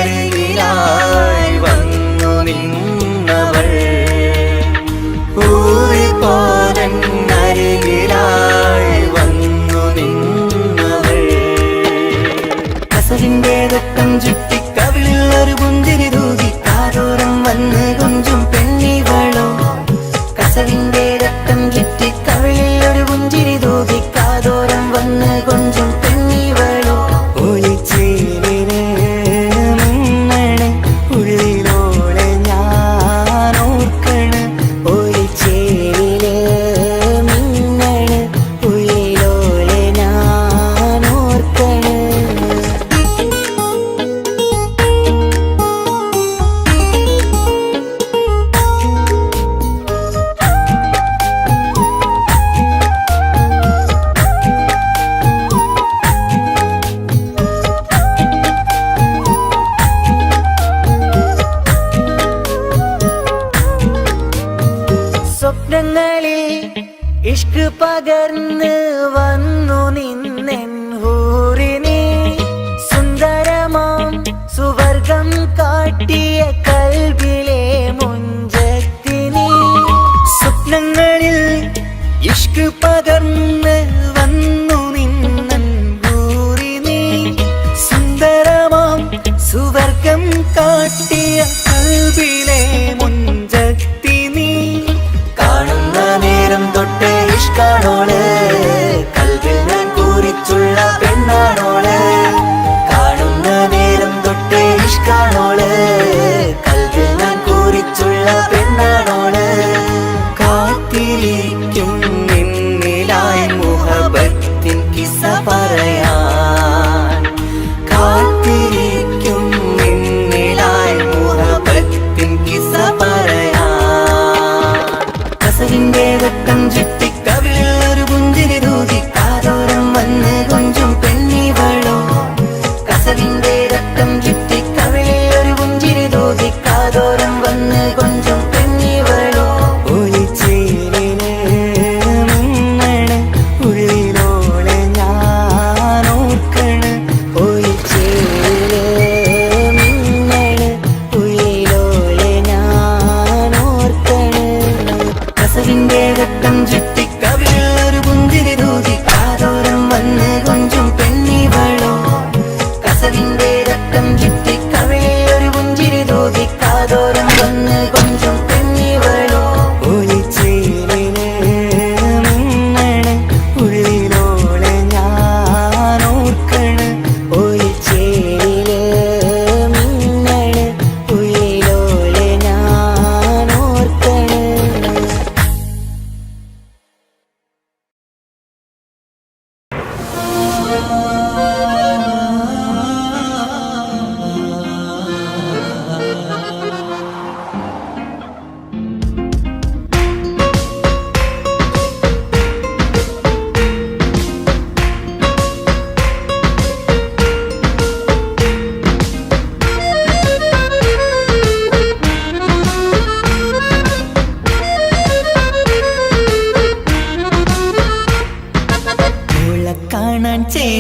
ഊറിപ്പോലരികിലായി വന്നു നിന്നവൾ ഊറിപ്പോലരികിലായി വന്നു നിന്നവൾ കസവിന്റെ രക്തം ചുറ്റി കവിളിൽ ഒരു പുഞ്ചിരി തൂകി കാതോരം വന്ന് കൊഞ്ചും പെണ്ണിവളോ കസവിന്റെ രക്തം ചുറ്റി കവിളിൽ ഒരു പുഞ്ചിരി തൂകി കാതോരം വന്ന് കൊഞ്ചും പെണ്ണിവളോ ഒലിച്ചേലിന് മിന്നണ് ഉള്ളിലോളെ ഞാൻ ഓർക്കണ് ഒലിച്ചേലിന് മിന്നണ് ഉള്ളിലോളെ ഞാൻ ഓർക്കണ് സ്വപ്നങ്ങളിൽ ഇഷ്ക് പകർന്ന് വന്നു നിന്നെൻ ഹൂറിനെ സുന്ദരമാം സുവർഗം കാട്ടിയ കൽബിലെ മുഞ്ചത്തിനെ സ്വപ്നങ്ങളിൽ ഇഷ്ക് പകർന്ന് വന്നു നിന്നെൻ ഹൂറിനെ സുന്ദരമാം സുവർഗം കാട്ടിയ കൽബിലെ മുഞ്ചത്തിനെ കാണുന്ന നേരം തൊട്ട് ഇഷ്കാണോള് കൽവിൽ ഞാൻ കൂറിച്ചുള്ള പെണ്ണാണോള് കാണുന്ന നേരം തൊട്ട് ഇഷ്കാണോള് കൽവിൽ ഞാൻ കൂറിച്ചുള്ള പെണ്ണാണോള് കാത്തിരിക്കും നിന്നിലാ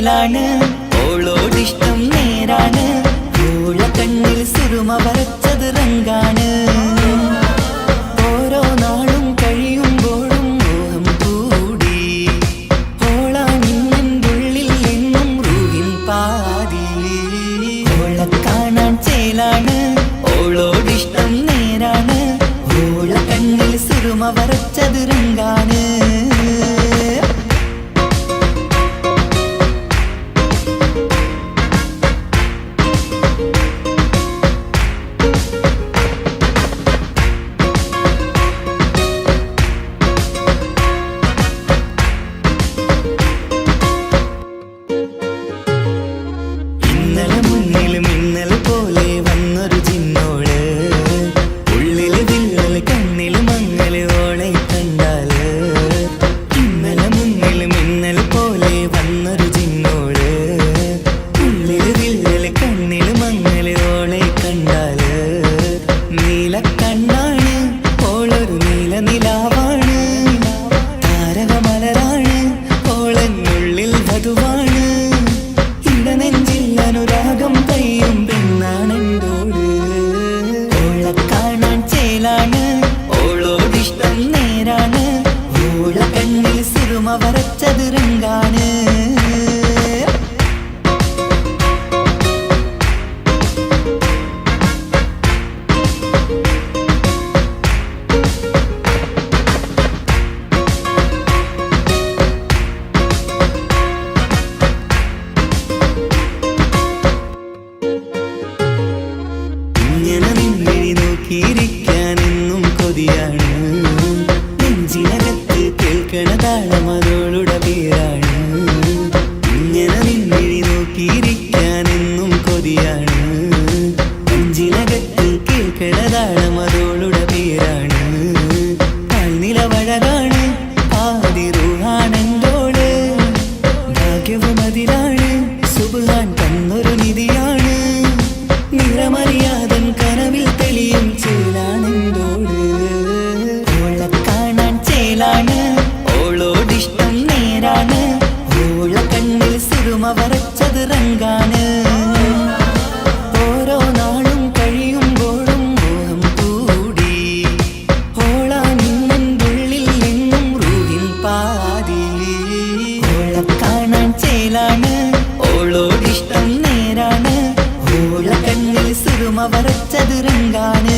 ചേലാണ് ഓളോടിഷ്ടം നേരാണ് ഓള കണ്ണിൽ സുറുമ വരച്ചത് റങ്കാണ് ഓരോ നാളും കഴിയുമ്പോഴും മോഹം കൂടി ഓളാണിന്നുള്ളിൽ എന്നും റൂഹിൻ പാതി ഓള കാണാൻ ചേലാണ് ഓളോടിഷ്ടം നേരാണ് ഓള കണ്ണിൽ സുറുമ വരച്ചത് റങ്കാണ് ഓളോടിഷ്ടം നേരാണ് ഓള കണ്ണിൽ സുറുമ വരച്ചത് റങ്കാണ് ഇങ്ങനെ നിന്നിഴി നോക്കിയിരിക്കാനെന്നും കൊതിയാണ് നെഞ്ചിനകത്ത് കേൾക്കണ താളമതോളുടെ പേരാണ് ഇങ്ങനെ നിന്നിഴി നോക്കിയിരിക്കാനെന്നും കൊതിയാണ് നെഞ്ചിനകത്ത് കേൾക്കണ താളമതോളുടെ പേരാണ് കാൽനിലവഴകാണ് ആദിറൂഹാണെന്തോള് ഭാഗ്യവും അതിലാണ് സുബ്ഹാൻ തന്നൊരു നിധിയാണ് നിറമറിയാതൻ കനവിൽ തെളിയും ചേലാണെന്തോട് ഓള കാണാൻ ചേലാണ് ഓളോടിഷ്ടം നേരാണ് ഓള കണ്ണിൽ സുറുമ വരച്ചത് റങ്കാണ് ഓരോ നാളും കഴിയുമ്പോഴും മോഹം കൂടി ഓളാണിന്നുള്ളിൽ എന്നും റൂഹിൻ പാതി ഓള കാണാൻ ചേലാണ് ഓളോടിഷ്ടം നേരാണ് ഓള കണ്ണിൽ സുറുമ വരച്ചത് റങ്കാണ്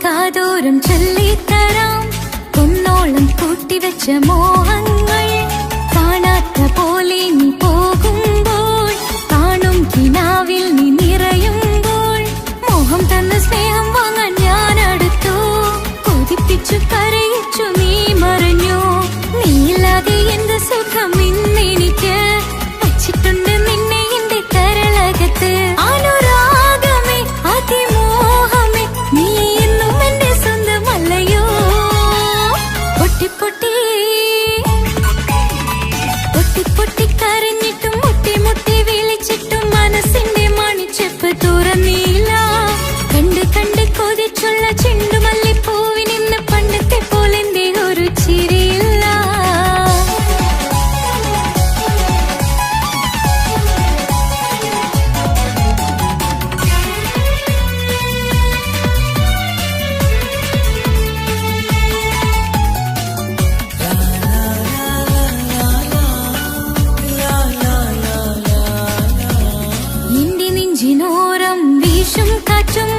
കാതോരം ചൊല്ലിത്തരാം കുന്നോളം കൂട്ടിവെച്ച മോഹങ്ങൾ കാണാത്ത പോലെ നീ പോകുമ്പോൾ കാണും കിനാവിൽ നീ നിറയുമ്പോൾ മോഹം തന്ന സ്നേഹം വാങ്ങാൻ ഞാൻ അടുത്തു കൊതിപ്പിച്ചു കരയിച്ചു നീ മറ ചുറ്റും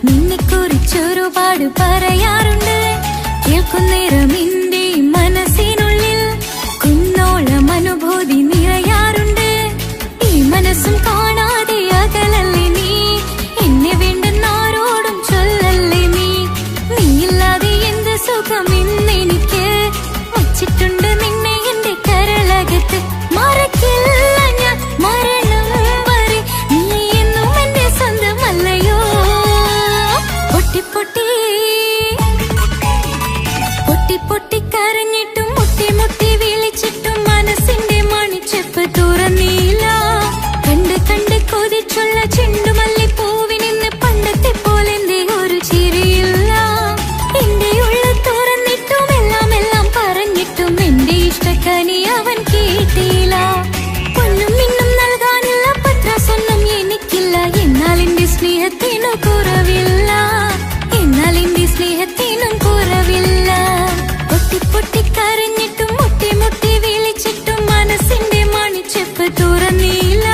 നിന്നെക്കുറിച്ചൊരുപാട് പറയാറുണ്ട്. കേൾക്കുന്നേരം എന്റെ മനസ്സിനുള്ളിൽ കുന്നോളം അനുഭൂതി നിറയാറുണ്ട്. ഈ മനസ്സും കാണാതെ അകലല്ലേ നീ, എന്നെ വേണ്ടെന്നാരോടും ചൊല്ലല്ലേ നീ. നീയില്ലാതെ എന്ത് സുഖം ഇന്നെനിക്ക്, വച്ചിട്ടുണ്ട് നിന്നെ എന്റെ കരളകത്ത്. മറക്കില്ല ഞാൻ മരണം വരെ, നീ എന്നും എന്റെ സ്വന്തമല്ലയോ. പൊട്ടി പൊട്ടി പൊട്ടി പൊട്ടി കരഞ്ഞിട്ടും മുട്ടി മുട്ടി വിളിച്ചിട്ടും മനസ്സിന്റെ മണിച്ചെപ്പ് തുറന്നില്ല. കണ്ട് കണ്ട് കൊതിച്ചുള്ള ചെണ്ടുമല്ലിപ്പൂവിനിന്ന് പണ്ടത്തെ പോലെ എന്റെ ഒരു ചിരിയില്ല. എന്റെ ഉള്ളിൽ തുറന്നിട്ടും എല്ലാം എല്ലാം പറഞ്ഞിട്ടും എന്റെ ഇഷ്ടക്കനി അവൻ കേട്ടില്ല. പൊന്നും മിന്നും നൽകാനുള്ള പത്രാസൊന്നും എനിക്കില്ല. എന്നാൽ എന്റെ സ്നേഹത്തിനു കുറവില്ല, എന്നാൽ എന്റെ സ്നേഹത്തിനും കുറവില്ല. പൊട്ടി പൊട്ടി കരഞ്ഞിട്ടും മുട്ടി മുട്ടി വിളിച്ചിട്ടും മനസ്സിന്റെ മണിച്ചെപ്പ് തുറന്നില്ല.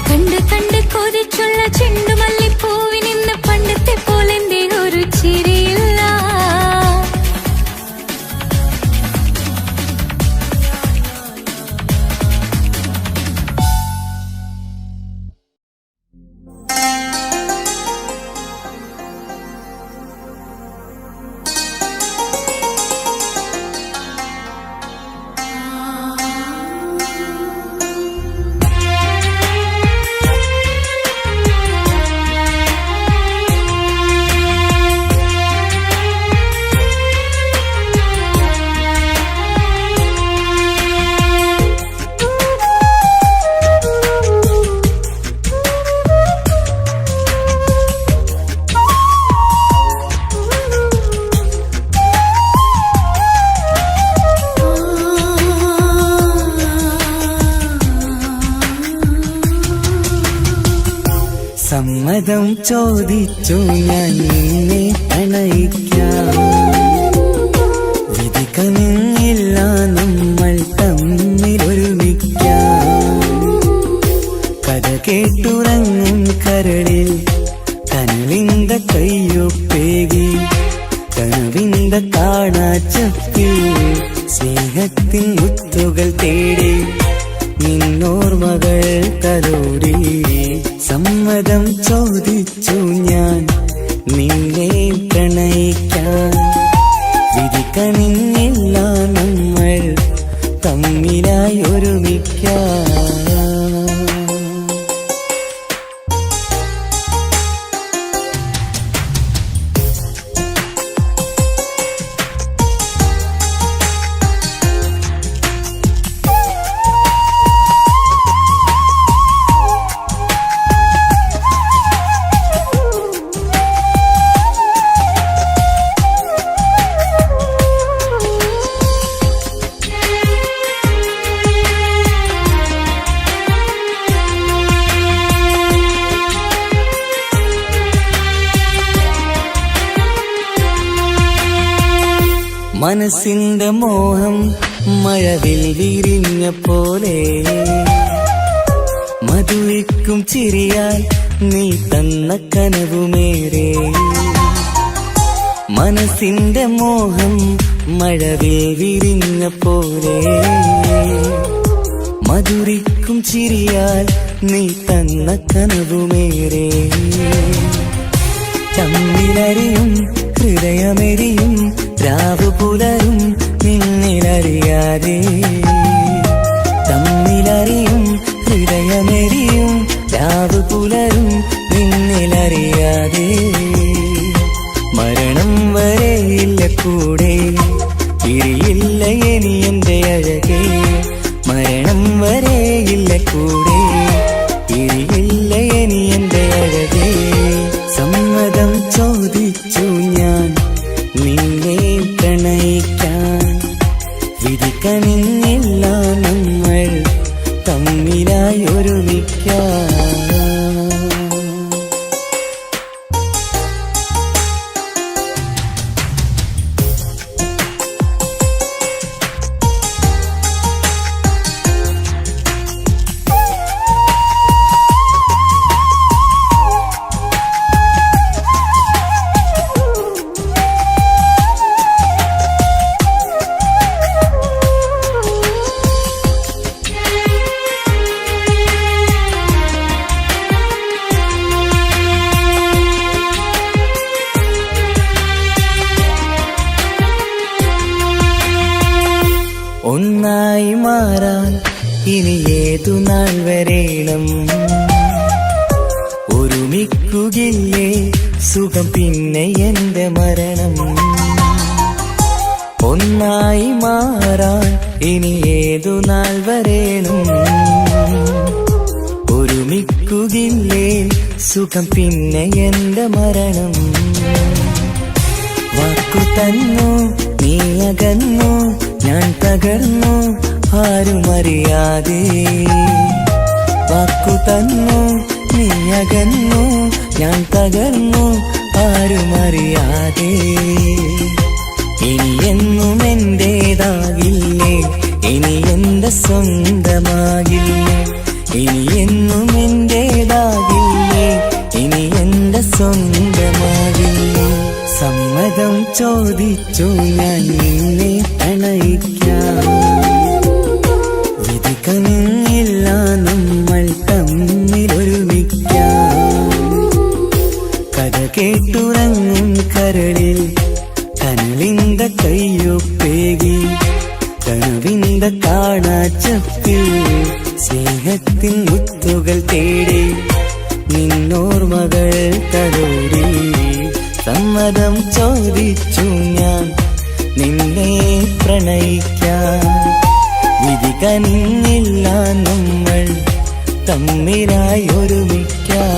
കണ്ട് കണ്ട് കൊതിച്ചുള്ള ചെണ്ടുമല്ലിപ്പൂവിനിന്ന് പണ്ടത്തെ പോലെ എന്റെ ഒരു ചിരിയില്ല. സമ്മതം ചോദിച്ചു ഞാൻ നിന്നെ പ്രണയിക്കാം. വിധിക്കമില്ല നമ്മൾ തമ്മിലൊരുമിക്കാം. കഥ കേട്ടുറങ്ങും കരളിൽ കനലിന്ത കയ്യൊപ്പേകി, കനവിന്ത കാണാച്ചപ്പിൽ സ്നേഹത്തിൻ മുത്തുകൾ തേടി നിന്നോർമകൾ തലോടി. സമ്മതം ചോദിച്ചു ഞാൻ നിന്നെ പ്രണയിക്കാൻ. വിധിക്കണില്ല നമ്മൾ തമ്മിലായി ഒരുമിക്കാം. മനസ്സിന്റെ മോഹം മഴവിൽ വിരിഞ്ഞ പോലെ, മധുവിക്കും ചിരിയാൽ നീ തന്ന കനവുമേറെ. മനസ്സിന്റെ മോഹം മഴവിൽ വിരിഞ്ഞ പോലെ, മധുരിക്കും ചിരിയാൽ നീ തന്ന കനവുമേറെ. തമ്മിലറിയും ഹൃദയമെരിയും രാവു പുലരും നിന്നിലറിയാതെ. തമ്മിലറിയും ഹൃദയമെരിയും രാവു പുലരും നിന്നിലറിയാതെ. മരണം വരെയില്ല കൂടെ, തിരിയില്ല ഇനി എന്റെ അഴകേ. മരണം വരെയില്ല കൂടെ, തിരിയില്ല ഇനി എന്റെ അഴകേ. സമ്മതം ചോദിച്ചു ഞാൻ നിന്നെ പ്രണയിക്കാൻ. വിധിക്കണില്ല നമ്മൾ തമ്മിലായി ഒരുമിക്കാം. ഏതു നാൾ വരേണം ഒരുമിക്കുകയില്ലേ സുഖം പിന്നെ എന്റെ മരണം ഒന്നായി മാറാൻ ഇനി ഏതു നാൾ വരേണം ഒരുമിക്കുകയില്ലേ സുഖം പിന്നെ എന്റെ മരണം വാക്കു തന്നു നീ അകന്നു ഞാൻ തകർന്നു ആരുമറിയാതെ വാക്കു തന്നു നീ അകന്നു ഞാൻ തകർന്നു ആരുമറിയാതെ ഇനി എന്നും എന്റേതാകില്ലേ ഇനി എന്റെ സ്വന്തമാകില്ലേ ഇനി എന്നും എന്റേതാകില്ലേ ഇനി എന്റെ സ്വന്തമാകില്ലേ സമ്മതം ചോദിച്ചു ഞാൻ നിന്നെ പ്രണയിക്കാം വിധി കനിഞ്ഞില്ല നമ്മൾ തമ്മിലൊരുമിക്കാം കഥ കേട്ടുറങ്ങും കരളിൽ കനലിന്ത കയ്യൊപ്പേകി കനവിന്ത കാണാച്ചപ്പിൽ സ്നേഹത്തിൻ മുത്തുകൾ തേടി നിന്നോർമകൾ തലോടി സമ്മതം ചോദിച്ചു ഞാൻ നിന്നെ പ്രണയിക്കാം വിധി കനിഞ്ഞില്ല നമ്മൾ തമ്മിലായി ഒരുമിക്കാം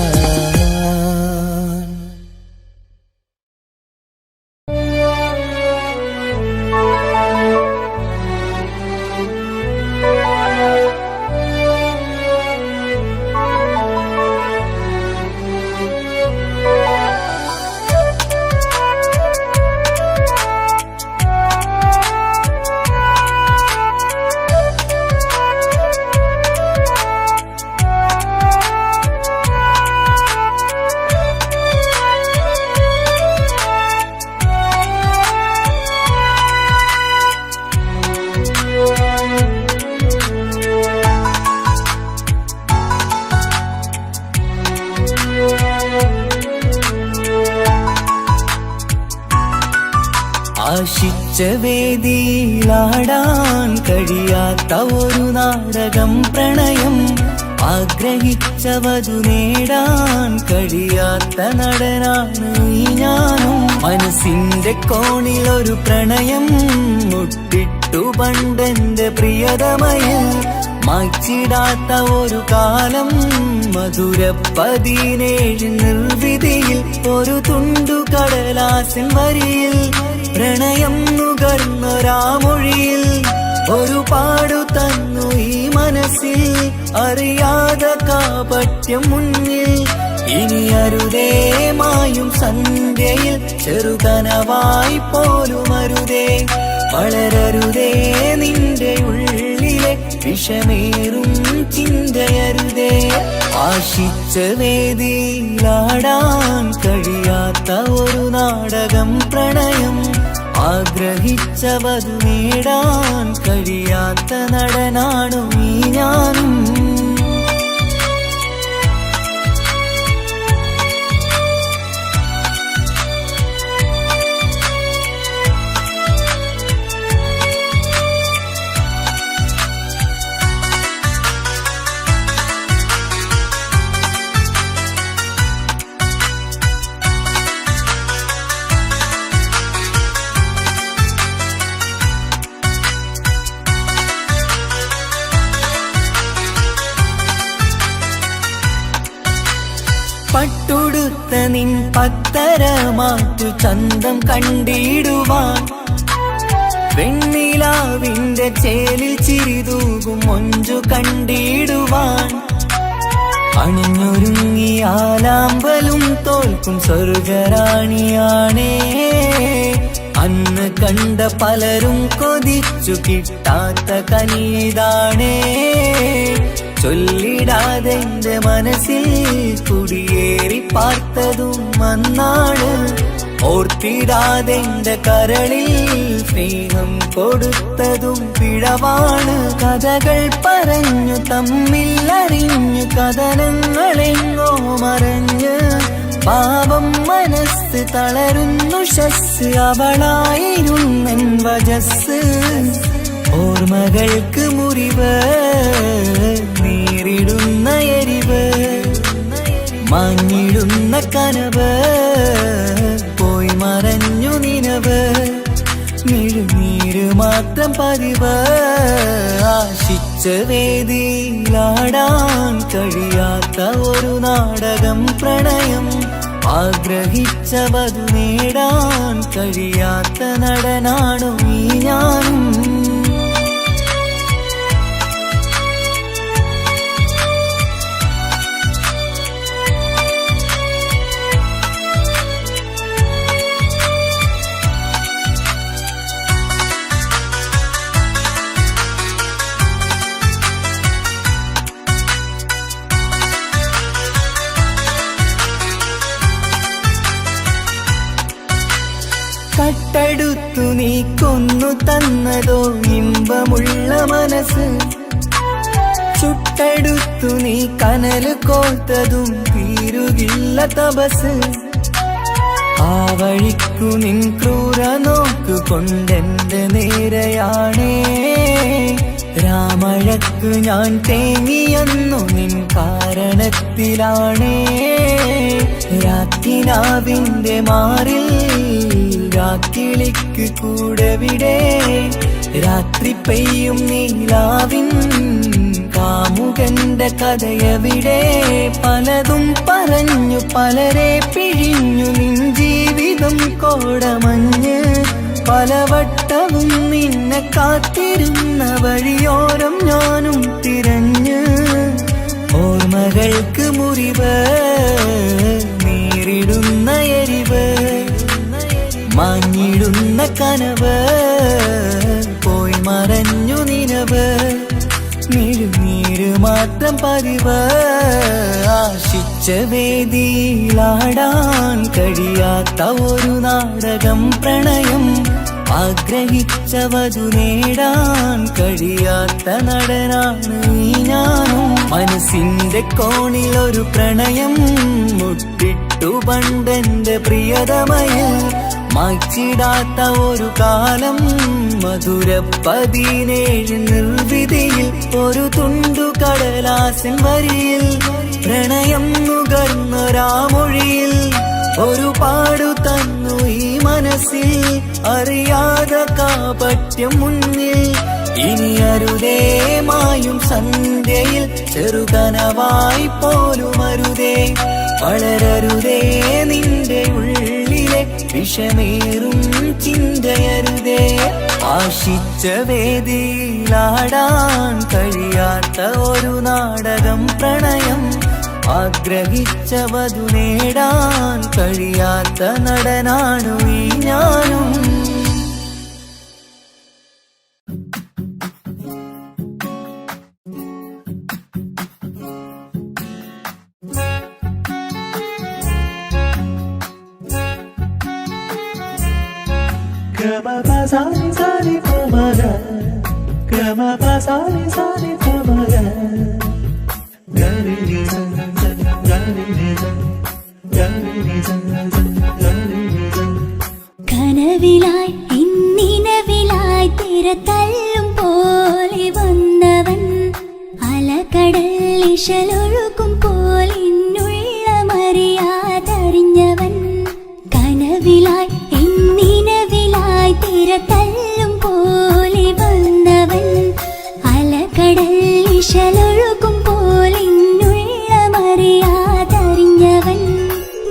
ആശിച്ച വേദിയിലാടാൻ കഴിയാത്ത ഒരു നാടകം പ്രണയം ആഗ്രഹിച്ചവതു നേടാൻ കഴിയാത്ത നടനാണ് ഈ ഞാനും മനസ്സിന്റെ കോണിൽ ഒരു പ്രണയം മുട്ടിട്ടു പണ്ടെന്റെ പ്രിയതമയിൽ മായ്ച്ചിടാത്ത ഒരു കാലം മധുര 17 നിർവിധിയിൽ ഒരു തുണ്ടു കടലാസിൻ വരിയിൽ പ്രണയം നുകർന്നൊരാമൊഴിയിൽ ഒരു പാടു തന്നു ഈ മനസ്സിൽ അറിയാതെ കാപട്യം മുന്നിൽ ഇനി അരുതേ മായും സന്ധ്യയിൽ ചെറുകനവായി പോലും അരുതേ വളരരുതേ നിന്റെ ഉള്ളിലെ വിഷമേറും ചിന്തയരുതേ ആശിച്ച വേദിയിലാടാൻ കഴിയാത്ത ഒരു നാടകം പ്രണയം ആഗ്രഹിച്ചവതു നേടാൻ കഴിയാത്ത നടനാണു ഈ ഞാനും പട്ടുടുത്ത നിൻ പത്തരമാറ്റു ചന്തം കണ്ടിടുവാൻ വെണ്ണിലാവിന്റെ ചേലിൽ ചിരിതൂകും മൊഞ്ചു കണ്ടിടുവാൻ അണിഞ്ഞൊരുങ്ങിയാലാമ്പലും തോൽക്കും സ്വർഗറാണിയാണേ അന്ന് കണ്ട പലരും കൊതിച്ചു കിട്ടാത്ത കനീതാണേ ചൊല്ലിടാതെ എന്റെ മനസ്സിൽ കുടിയേറി പാർത്തതും അന്നാണ് ഓർത്തിടാതെ എന്റെ കരളിൽ സ്നേഹം കൊടുത്തതും പിഴവാണ് കഥകൾ പറഞ്ഞു തമ്മിൽ അറിഞ്ഞു കഥനങ്ങളെങ്ങോ മറഞ്ഞ് പാപം മനസ്സ് തളരുന്നു ശസ് അവളായിരുന്നൻ വജസ് ഓർമ്മകൾക്ക് മുറിവ് നീ മാഞ്ഞിടുന്ന കനവ് പോയി മറഞ്ഞു നിനവ് മിഴുനീര് മാത്രം പതിവ് ആശിച്ച വേദിയിലാടാൻ കഴിയാത്ത ഒരു നാടകം പ്രണയം ആഗ്രഹിച്ച വധു നേടാൻ കഴിയാത്ത നടനാണു ഈ ഞാനും കട്ടെടുത്തു നീ കൊന്നു തന്നതോ ഇമ്പമുള്ള മനസ്സ് ചുട്ടെടുത്തു നീ കനല് കോർത്തതും തീരുകില്ല തപസ് ആ വഴിക്കു നിൻ ക്രൂര നോക്കു കൊണ്ടെന്റെ നേരെയാണേ രാമഴക്കു ഞാൻ തേങ്ങിയെന്നു നിൻ കാരണത്തിലാണേ രാത്തിനാവിന്റെ മാറിൽ രാക്കിളിക്ക് കൂടവിടെ രാത്രി പെയ്യും നീലാവിൻ കാമുകന്റെ കഥയവിടെ പലതും പറഞ്ഞു പലരെ പിഴിഞ്ഞു നിൻ ജീവിതം കോടമഞ്ഞ് പലവട്ടവും നിന്നെ കാത്തിരുന്ന വഴിയോരം ഞാനും തിരഞ്ഞ് ഓർമ്മകൾക്ക് മുറിവ് നേരിടുന്ന എരിവ് മാഞ്ഞിടുന്ന കനവ് പോയി മറഞ്ഞു നിനവ് മിഴുനീര് മാത്രം പതിവ് ആശിച്ച വേദിയിലാടാൻ കഴിയാത്ത ഒരു നാടകം പ്രണയം ആഗ്രഹിച്ച വധു നേടാൻ കഴിയാത്ത നടനാണ് ഈ ഞാനും മനസ്സിന്റെ കോണിൽ ഒരു പ്രണയം മുട്ടിട്ടു പണ്ടെന്റെ പ്രിയതമയിൽ മായ്ച്ചിടാത്ത ഒരു കാലം മധുര 17 നിർവിധിയിൽ ഒരു തുണ്ടു കടലാസിൻ വരിയിൽ പ്രണയം നുകർന്നൊരാമൊഴിയിൽ ഒരു പാടു തന്നു ഈ മനസ്സിൽ അറിയാതെ കാപട്യം മുന്നിൽ ഇനി അരുതേ മായും സന്ധ്യയിൽ ചെറുകനവായി പോലും അരുതേ വളരരുതേ നിന്റെ ഉള്ളിലെ വിഷമേറും ചിന്തയരുതേ ആശിച്ച വേദിയിലാടാൻ കഴിയാത്ത ഒരു നാടകം പ്രണയം ആഗ്രഹിച്ച വധു നേടാൻ കഴിയാത്ത നടനാണു ഈ ഞാനും കനവിലായി ഇന്നിനവിലായി തിരതല്ലും പോലെ വന്നവൻ അലകടൽ ഇശലൊഴുകും പോലെ ഇന്നുள்ள മറിയാതറിഞ്ഞവൻ കനവിലായി ഇന്നിനവിലായി തിരതല്ലും പോലെ വന്നവൻ അലകടൽ ഇശലൊഴുകും പോലെ ഇന്നുള്ള മറിയാതറിഞ്ഞവൻ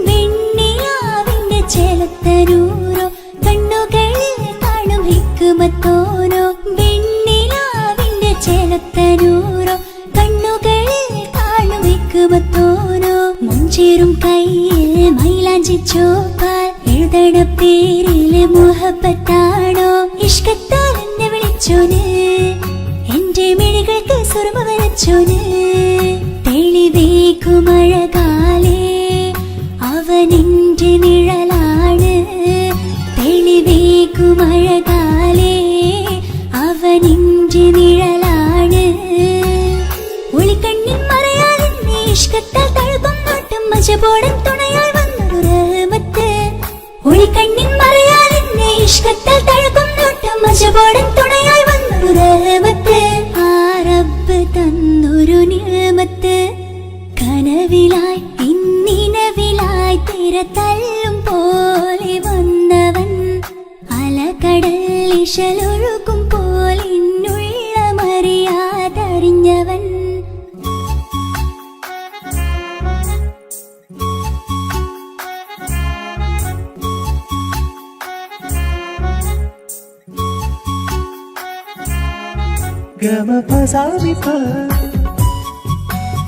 വെണ്ണിലാവിന്റെ ചെലത്തരൂരോ കണ്ണുകളിൽ കാണും ഹിക്കുമത്തോനോ വെണ്ണിലാവിന്റെ ചെലത്തരൂരോ കണ്ണുകളിൽ കാണും ഹിക്കുമത്തോനോ മുഞ്ചേറും കയ്യിൽ മൈലാഞ്ചി ചോപ്പാൽ എഴുതണ പേരില് മുഹബത്താണോ ഇഷ്കത്താൽ എന്നെ വിളിച്ചോന് എന്റെ മിഴികൾക്ക് സുറുമ വരച്ചോന് തെളിവേക്കുമഴകാലേ അവനെന്റെ നിഴലാണ് തെളിവേക്കുമഴകാലേ അവനെന്റെ നിഴലാണ് ഒളിക്കണ്ണിൻ മറയാൽ എന്നെ ഇഷ്കത്താൽ തഴുകും നോട്ടം മജപോടൻ തുണയായി വന്നൊരു റഹ്മത്ത് ഒളിക്കണ്ണിൻ മറയാൽ എന്നെ ഇഷ്കത്താൽ തഴുകും നോട്ടം മജപോടൻ തുണയായി വന്നൊരു റഹ്മത്ത് ആ റബ്ബ് തന്നൊരു നിഅമത്ത് കനവിലായി ഇന്നി തിരതല്ലും പോലെ വന്നവൻ അലകടൽ ഇശലൊഴുകും പോലെ ഇന്നുള്ളമറിയാതറിഞ്ഞവൻ Gama pasami pa,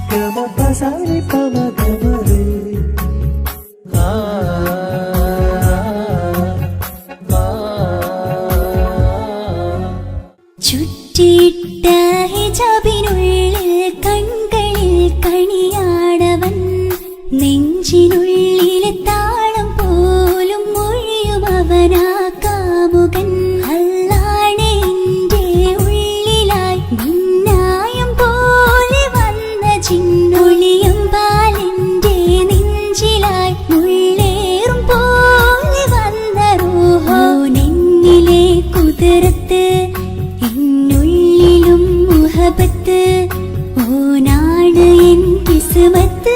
gama pasami pa magamare. ചുറ്റിയിട്ട ഹിജാബിനുള്ളിൽ കൺകളിൽ കണിയാടവൻ നെഞ്ചിനുള്ളിലെ താളം പോലും മൊഴിയും അവനാ കാമുകൻ അല്ലാണ് എന്റെ ഉള്ളിലായി മിന്നായം പോലെ വന്ന ചിന്നൊളിയും പാലിന്റെ നെഞ്ചിലായി മുള്ളേറും പോലെ വന്ന റൂഹോ നെഞ്ഞിലെ കുതിരത്ത് എന്നുള്ളിലും മുഹബത്ത് ഓനാണ് എൻ കിസ്മത്ത്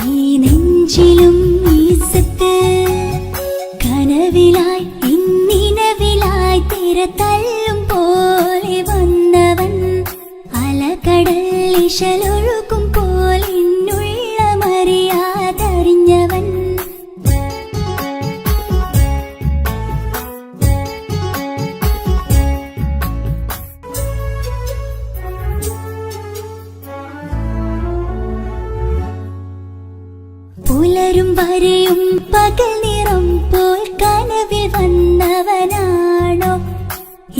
ഈ നെഞ്ചിലും ഈസത്ത് കനവിലായി ഇന്നിനവിലായി തിരതല്ലും പോലെ വന്നവൻ അലകടൽ ഇശലൊഴുകും പോലെ ഇന്നുള്ളമറിയാതറിഞ്ഞവൻ പുലരും വരെയും പകൽ നിറം പോൽ കനവിൽ വന്നവനാണോ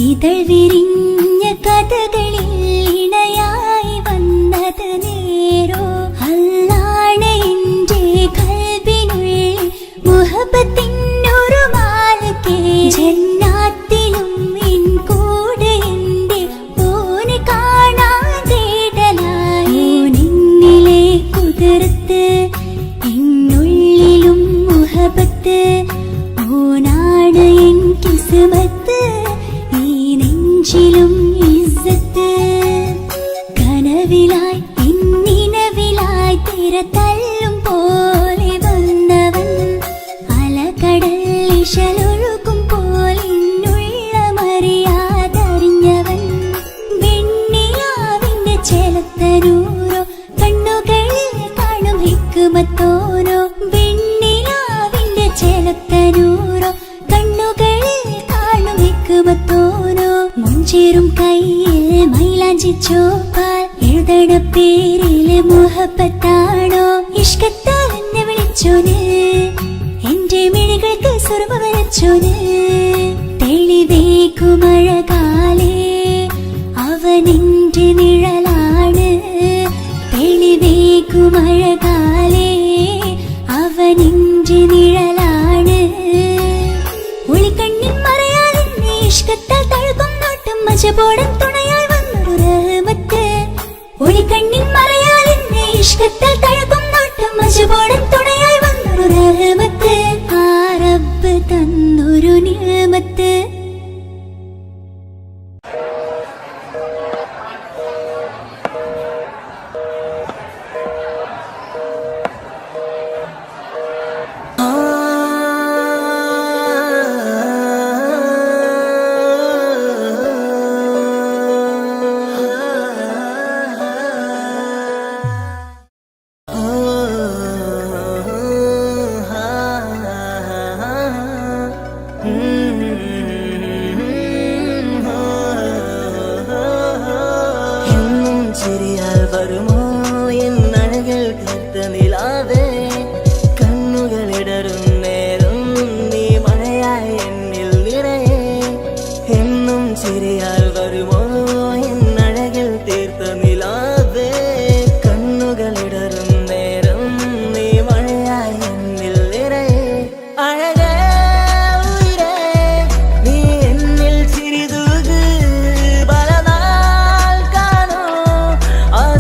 ഇതൾ വിരിഞ്ഞ കഥകളിൽ ഇണയായി വന്നത് നേരോ അല്ലാണ് എന്റെ കൽബിനുള്ളിൽ മുഹബത്തിനൊരു മാലക്കേ ജന്നാത്തിലും എൻ കൂടെ എന്റെ ഓനെ കാണാൻ തേടലായി നിന്നിലെ കുതിരത്ത് എന്നുള്ളിലും മുഹബത്ത് ഓനാണ് എൻ കിസ്മത്ത് ഈ നെഞ്ചിലും ഇസ്സത്ത് കനവിലായി ഇന്നിനവിലായി തിരതല്ലും പോലെ വന്നവൻ അലകടൽ ഇശലൊഴുകും പോലെ ഇന്നുള്ളമറിയാതറിഞ്ഞവൻ വെണ്ണിലാവിന്റെ ചെലത്തനൂരോ കണ്ണുകളിൽ കാണും ഹിക്മത്തോരോ വെണ്ണിലാവിന്റെ ചെലത്തനൂരോ കണ്ണുകളിൽ കാണും ഹിക്മത്തോരോ മുഞ്ചേറും കയ്യിൽ മൈലാഞ്ചി ചോപ്പാൽ എഴുതണ പേരിലെ മുഹബത്താണോ ഇഷ്കത്താൽ എന്നെ വിളിച്ചോന് എന്റെ മിഴികൾക്ക് സുർമ വരച്ചോന് തെളിവേക്കുമഴകാലേ അവനെന്റെ നിഴലാണ് തെളിവേക്കുമഴകാലേ അവനെന്റെ നിഴലാണ് ഒളിക്കണ്ണിൻ മറയാൽ എന്നെ ഇഷ്കത്താൽ തഴുകും നോട്ടും മജബോടൻ തുണയായി വന്നൊരു റഹ്മത്ത് ഒളിക്കണ്ണിൻ മറയാൽ എന്നെ ഇഷ്കത്താൽ തഴുകും നോട്ടും മജബോടൻ തുണയായി വന്നൊരു റഹ്മത്ത് ആ റബ്ബ് തന്നൊരു നിഅമത്ത്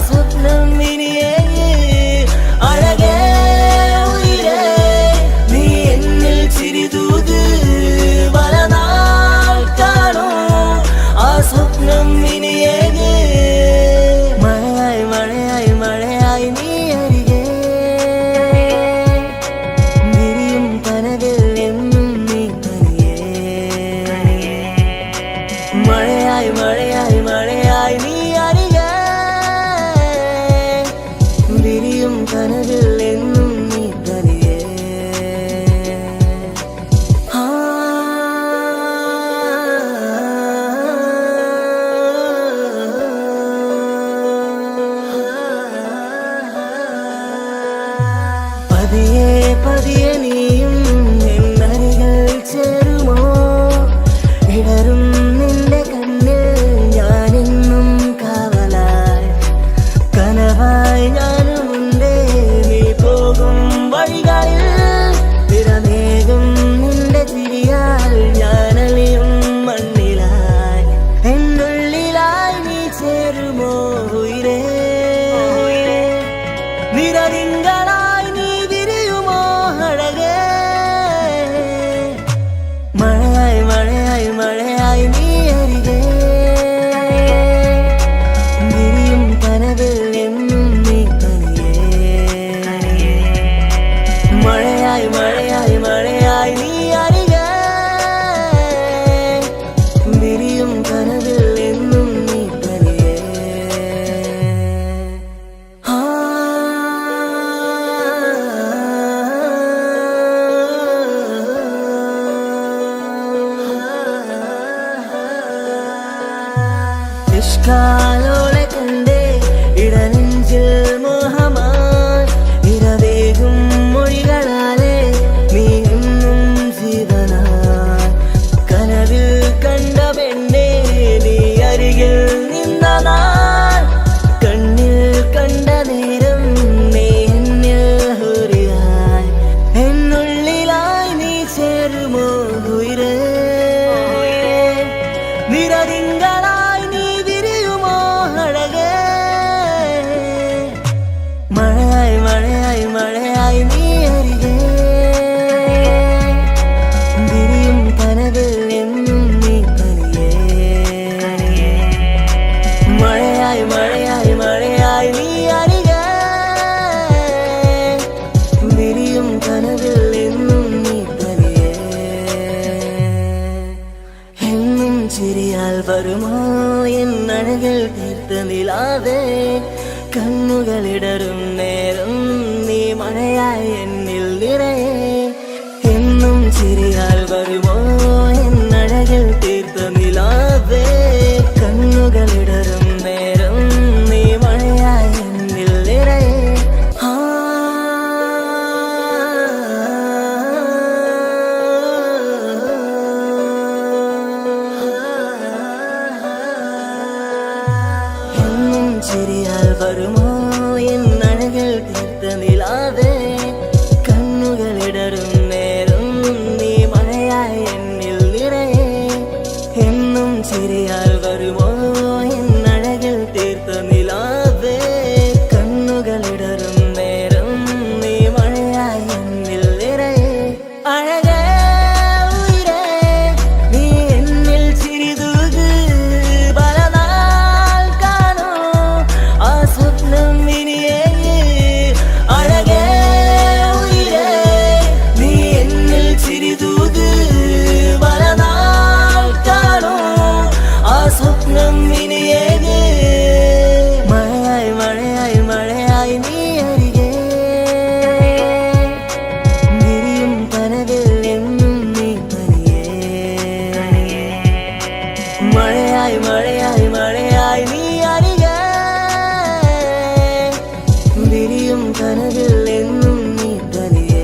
സ്വപ്നം ഇനിയേ അഴകേ പതിയെ പതിയെ നീയും എന്നരികൾ ചേരുമോ ഇടറും നിന്റെ കണ്ണിൽ ഞാനെന്നും കാവലായി കനവായി ഞാനുമുണ്ടേ നീ പോകും വഴികളിൽ തിരമേകും നിന്റെ ചിരിയാൽ ഞാനലിയും മണ്ണിലായി എന്നുള്ളിലായി നീ ചേരുമോ ഉയിരേ നിറതിങ്കളായി നീ വിരിയുമോ അഴകേ മഴയായി മഴയായി മഴയായി നീ അരികെ വിരിയും കനവിൽ എന്നും നീ തനിയേ മഴയായി മഴയായി മഴയായി നീ അരികെ വിരിയും കനവിൽ എന്നും നീ തനിയേ ഇഷ്കാലോളെ കണ്ടേ ഇടനെഞ്ചിൽ മോഹമായി ഇരവേകും മൊഴികളാലേ നീ എന്നും ജീവനായി കനവിൽ കണ്ട പെണ്ണേ നീ അരികിൽ നിന്ന നാൾ കണ്ണിൽ കണ്ട നേരം നീ എന്നിൽ ഹുരിയായി എന്നുള്ളിലായി നീ ചേരുമോ ഉയിരേ നിറതിങ്കളായി നീ വിരിയുമോ അഴകേ മഴയായി മഴയായി മഴയായി നീ അരികെ വിരിയും കനവിൽ എന്നും നീ തനിയേ മഴയായി മഴയായി മഴയായി നീ അരികെ വിരിയും കനവിൽ എന്നും നീ തനിയേ എന്നും ചിരിയാൽ വരുമോ എന്നഴകിൽ തീർത്ത നിലാവേ കണ്ണുകളിടറും നേരം നീ മഴയായി എന്നിൽ നിറയെ എന്നും ചിരിയാൽ വരുമോ എന്നഴകിൽ തീർത്ത നിലാവേ കണ്ണുകളിടറും നേരം നീ മഴയായി എന്നിൽ നിറയെ എന്നും ചിരിയാൽ വരുമോ എന്നഴകിൽ തീർത്ത നിലാവേ കണ്ണുകളിടറും നേരം നീ മഴയായി എന്നിൽ നിറയെ എന്നും ചിരിയാൽ വരുമോ എന്നഴകിൽ തീർത്ത നിലാവേ കണ്ണുകളിടറും നേരം നീ മഴയായി എന്നിൽ നിറയെ അഴകേ ഉയിരേ നീ എന്നിൽ ചിരിതൂക് പലനാൾ കാണൂ ആ സ്വപ്നം ഇനിയേ അഴകേ ഉയിരേ നീ എന്നിൽ ചിരിതൂക് പലനാൾ കാണൂ ആ സ്വപ്നം ഇനിയേ മഴയായി മഴയായി മഴയായി നീ അരികെ വിരിയും കനവിൽ എന്നും നീ തനിയേ മഴയായി മഴയായി മഴയായി നീ അരികെ വിരിയും കനവിൽ എന്നും നീ തനിയേ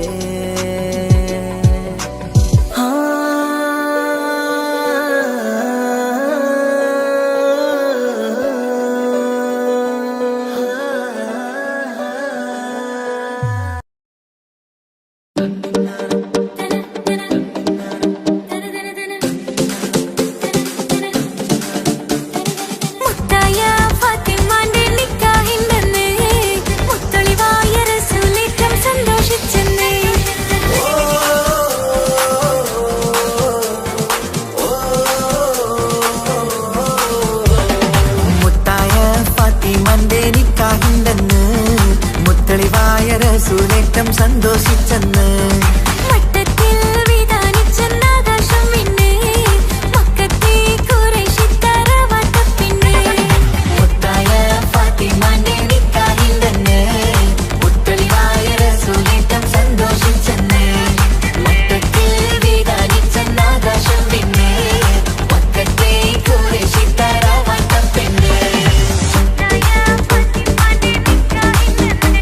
മുത്തായ ഫാത്തിമാന്റെ നിക്കാഹിണ്ടെന്ന് മുത്തളിവായ റസൂലേറ്റം സന്തോഷിച്ചെന്ന് മുത്തായ ഫാത്തിമന്റെ നിക്കാഹിണ്ടെന്ന് മുത്തളിവായ റസൂലേറ്റം സന്തോഷിച്ചെന്ന് മട്ടത്തിൽ വിധാനിച്ചെന്ന ആകാശം പിന്നെ മക്കത്തെ ഖുറൈശിക്കാര വട്ടപ്പിന്നെ മുത്തായ ഫാത്തിമന്റെ നിക്കാഹിണ്ടെന്ന് മുത്തളിവായ റസൂലേറ്റം സന്തോഷിച്ചെന്ന് മൊത്തത്തിൽ വിധാനിച്ചെന്ന ആകാശം പിന്നെ മക്കത്തെ ഖുറൈശിക്കാര വട്ടപ്പിന്നെ മുത്തായ ഫാത്തിമാന്റെ നിക്കാഹിണ്ടെന്ന്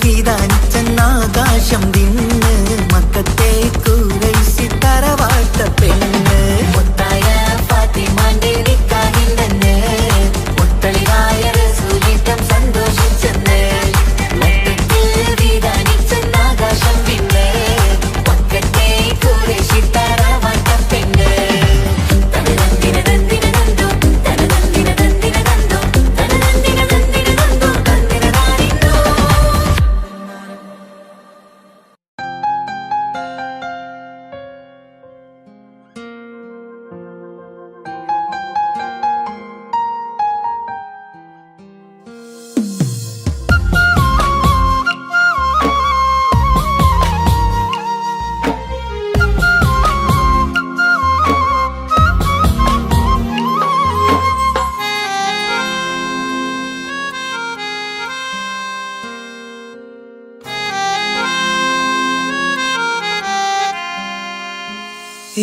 വിധാനിച്ചെന്നാകാശം തിന്ന് മക്കത്തെ കുറൈശി തറവാട്ട പെണ്ണ് മുത്തായ ഫാത്തിമാന്റെ നിക്കാഹിന്റെന്ന് മുത്തളിവായ റസൂലിറ്റം സന്തോഷിച്ചെന്ന് മക്കത്തിൽ വിധാനിച്ചെന്നാകാശം തിന്ന് മക്കത്തെ കുറൈശി തറവാട്ട പെണ്ണ് തനതന്തിന തന്തിന തന്തോ തനതന്തിന തന്തിന തന്തോ തനതന്തിന തന്തിന തന്തോ തന്തിന താനിന്തോ.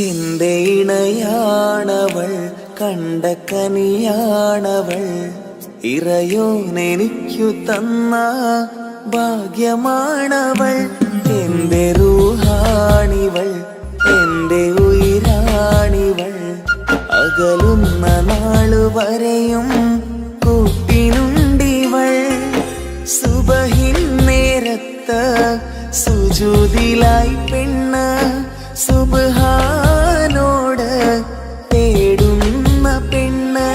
എന്റെ ഇണയാണവൾ കണ്ട കനിയാണവൾ ഇറയോനെനിക്കു തന്ന ഭാഗ്യമാണവൾ എന്റെ റൂഹാണിവൾ എന്റെ ഉയിരാണിവൾ അകലുന്ന നാളുവരെയും കൂട്ടിനുണ്ടിവൾ സുബഹിൻ നേരത്ത് സുജൂദിലായി പെണ്ണ് സുബ്ഹാനോട് തേടുന്ന പെണ്ണ്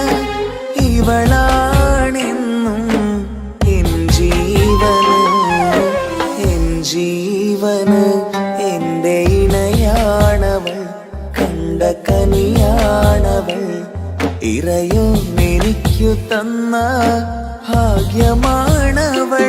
ഇവളാണെന്നും എൻ ജീവന് എന്റെ ഇണയാണവൾ കണ്ട കനിയാണവൾ ഇറയോനെനിക്കു തന്ന ഭാഗ്യമാണവൾ.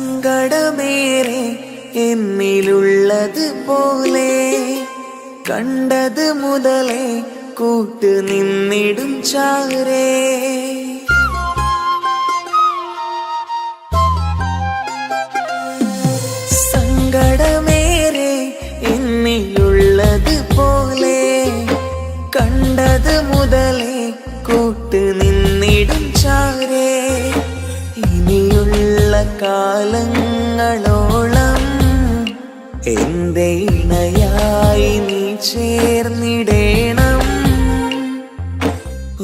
സങ്കടമേറെ എന്നിലുള്ളത് പോലെ കണ്ടത് മുതലേ കൂട്ട് നിന്നിടും ചാരേ സങ്കടമേറെ എന്നിലുള്ളത് പോലെ കണ്ടത് മുതലേ കൂട്ട് നിന്നിടും ചാരേ ഇനിയുള്ള കാലങ്ങളോളം എന്റെ ഇണയായി നീ ചേർന്നിടേണം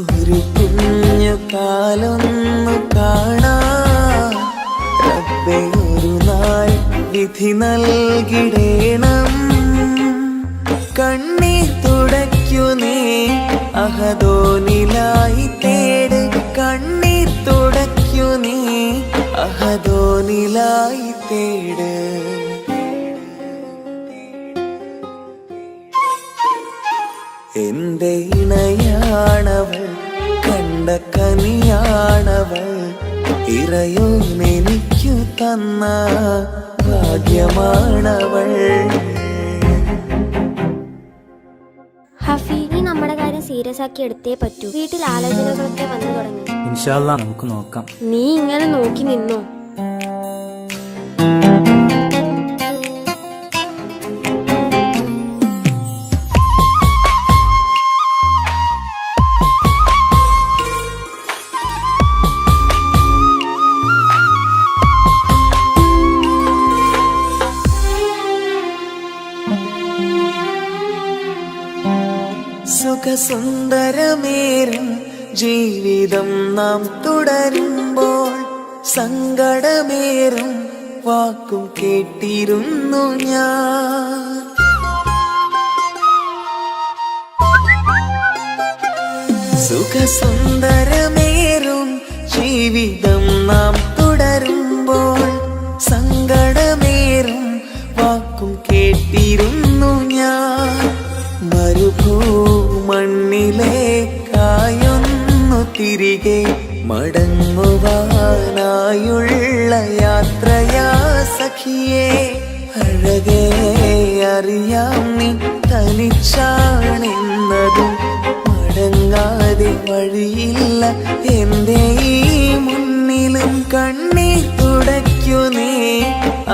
ഒരു കുഞ്ഞു കാലൊന്നു കാണാ റബ്ബേ ഒരു നാൾ വിധി നൽകിടേണം കണ്ണീർ തുടയ്ക്കു നീ അഹദോനിലായി തേട് കണ്ണീർ തുടയ്ക്കു നീ അഹദോനിലായി തേട് എന്റെ ഇണയാണവൾ കണ്ട കനിയാണവൾ ഇറയോനെനിക്കു തന്ന ഭാഗ്യമാണവൾ. ഹഫി, നീ നമ്മുടെ കാര്യം സീരിയസ് ആക്കി എടുത്തേ പറ്റൂ. വീട്ടിൽ ആലോചനകളൊക്കെ വന്നു തുടങ്ങി. ഇൻഷാ അല്ലാ നമുക്ക് നോക്കാം. നീ ഇങ്ങനെ നോക്കി നിന്നോ? സുഖസുന്ദരമേറും ജീവിതം നാം തുടരുമ്പോൾ സങ്കടമേറും വാക്കും കേട്ടിരുന്നു ഞാൻ. സുഖസുന്ദരമേറും ജീവിതം നാം തുടരുമ്പോൾ സങ്കടമേറും വാക്കും കേട്ടിരുന്നു ഞാൻ. മരുഭൂമണ്ണിലേക്കായൊന്നു തിരികെ മടങ്ങുവാനായുള്ള യാത്രയാ സഖിയേ അഴകേ അറിയാം നീ തനിച്ചാണെന്നതും മടങ്ങാതെ വഴിയില്ല എൻ്റെ ഈ മുന്നിലും കണ്ണീർ തുടയ്ക്കു നീ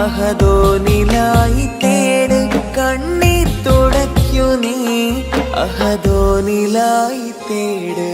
അഹദോനിലായി തേട് കണ്ണീർ തുടയ്ക്കു നീ അഹദോനിലായി തേട്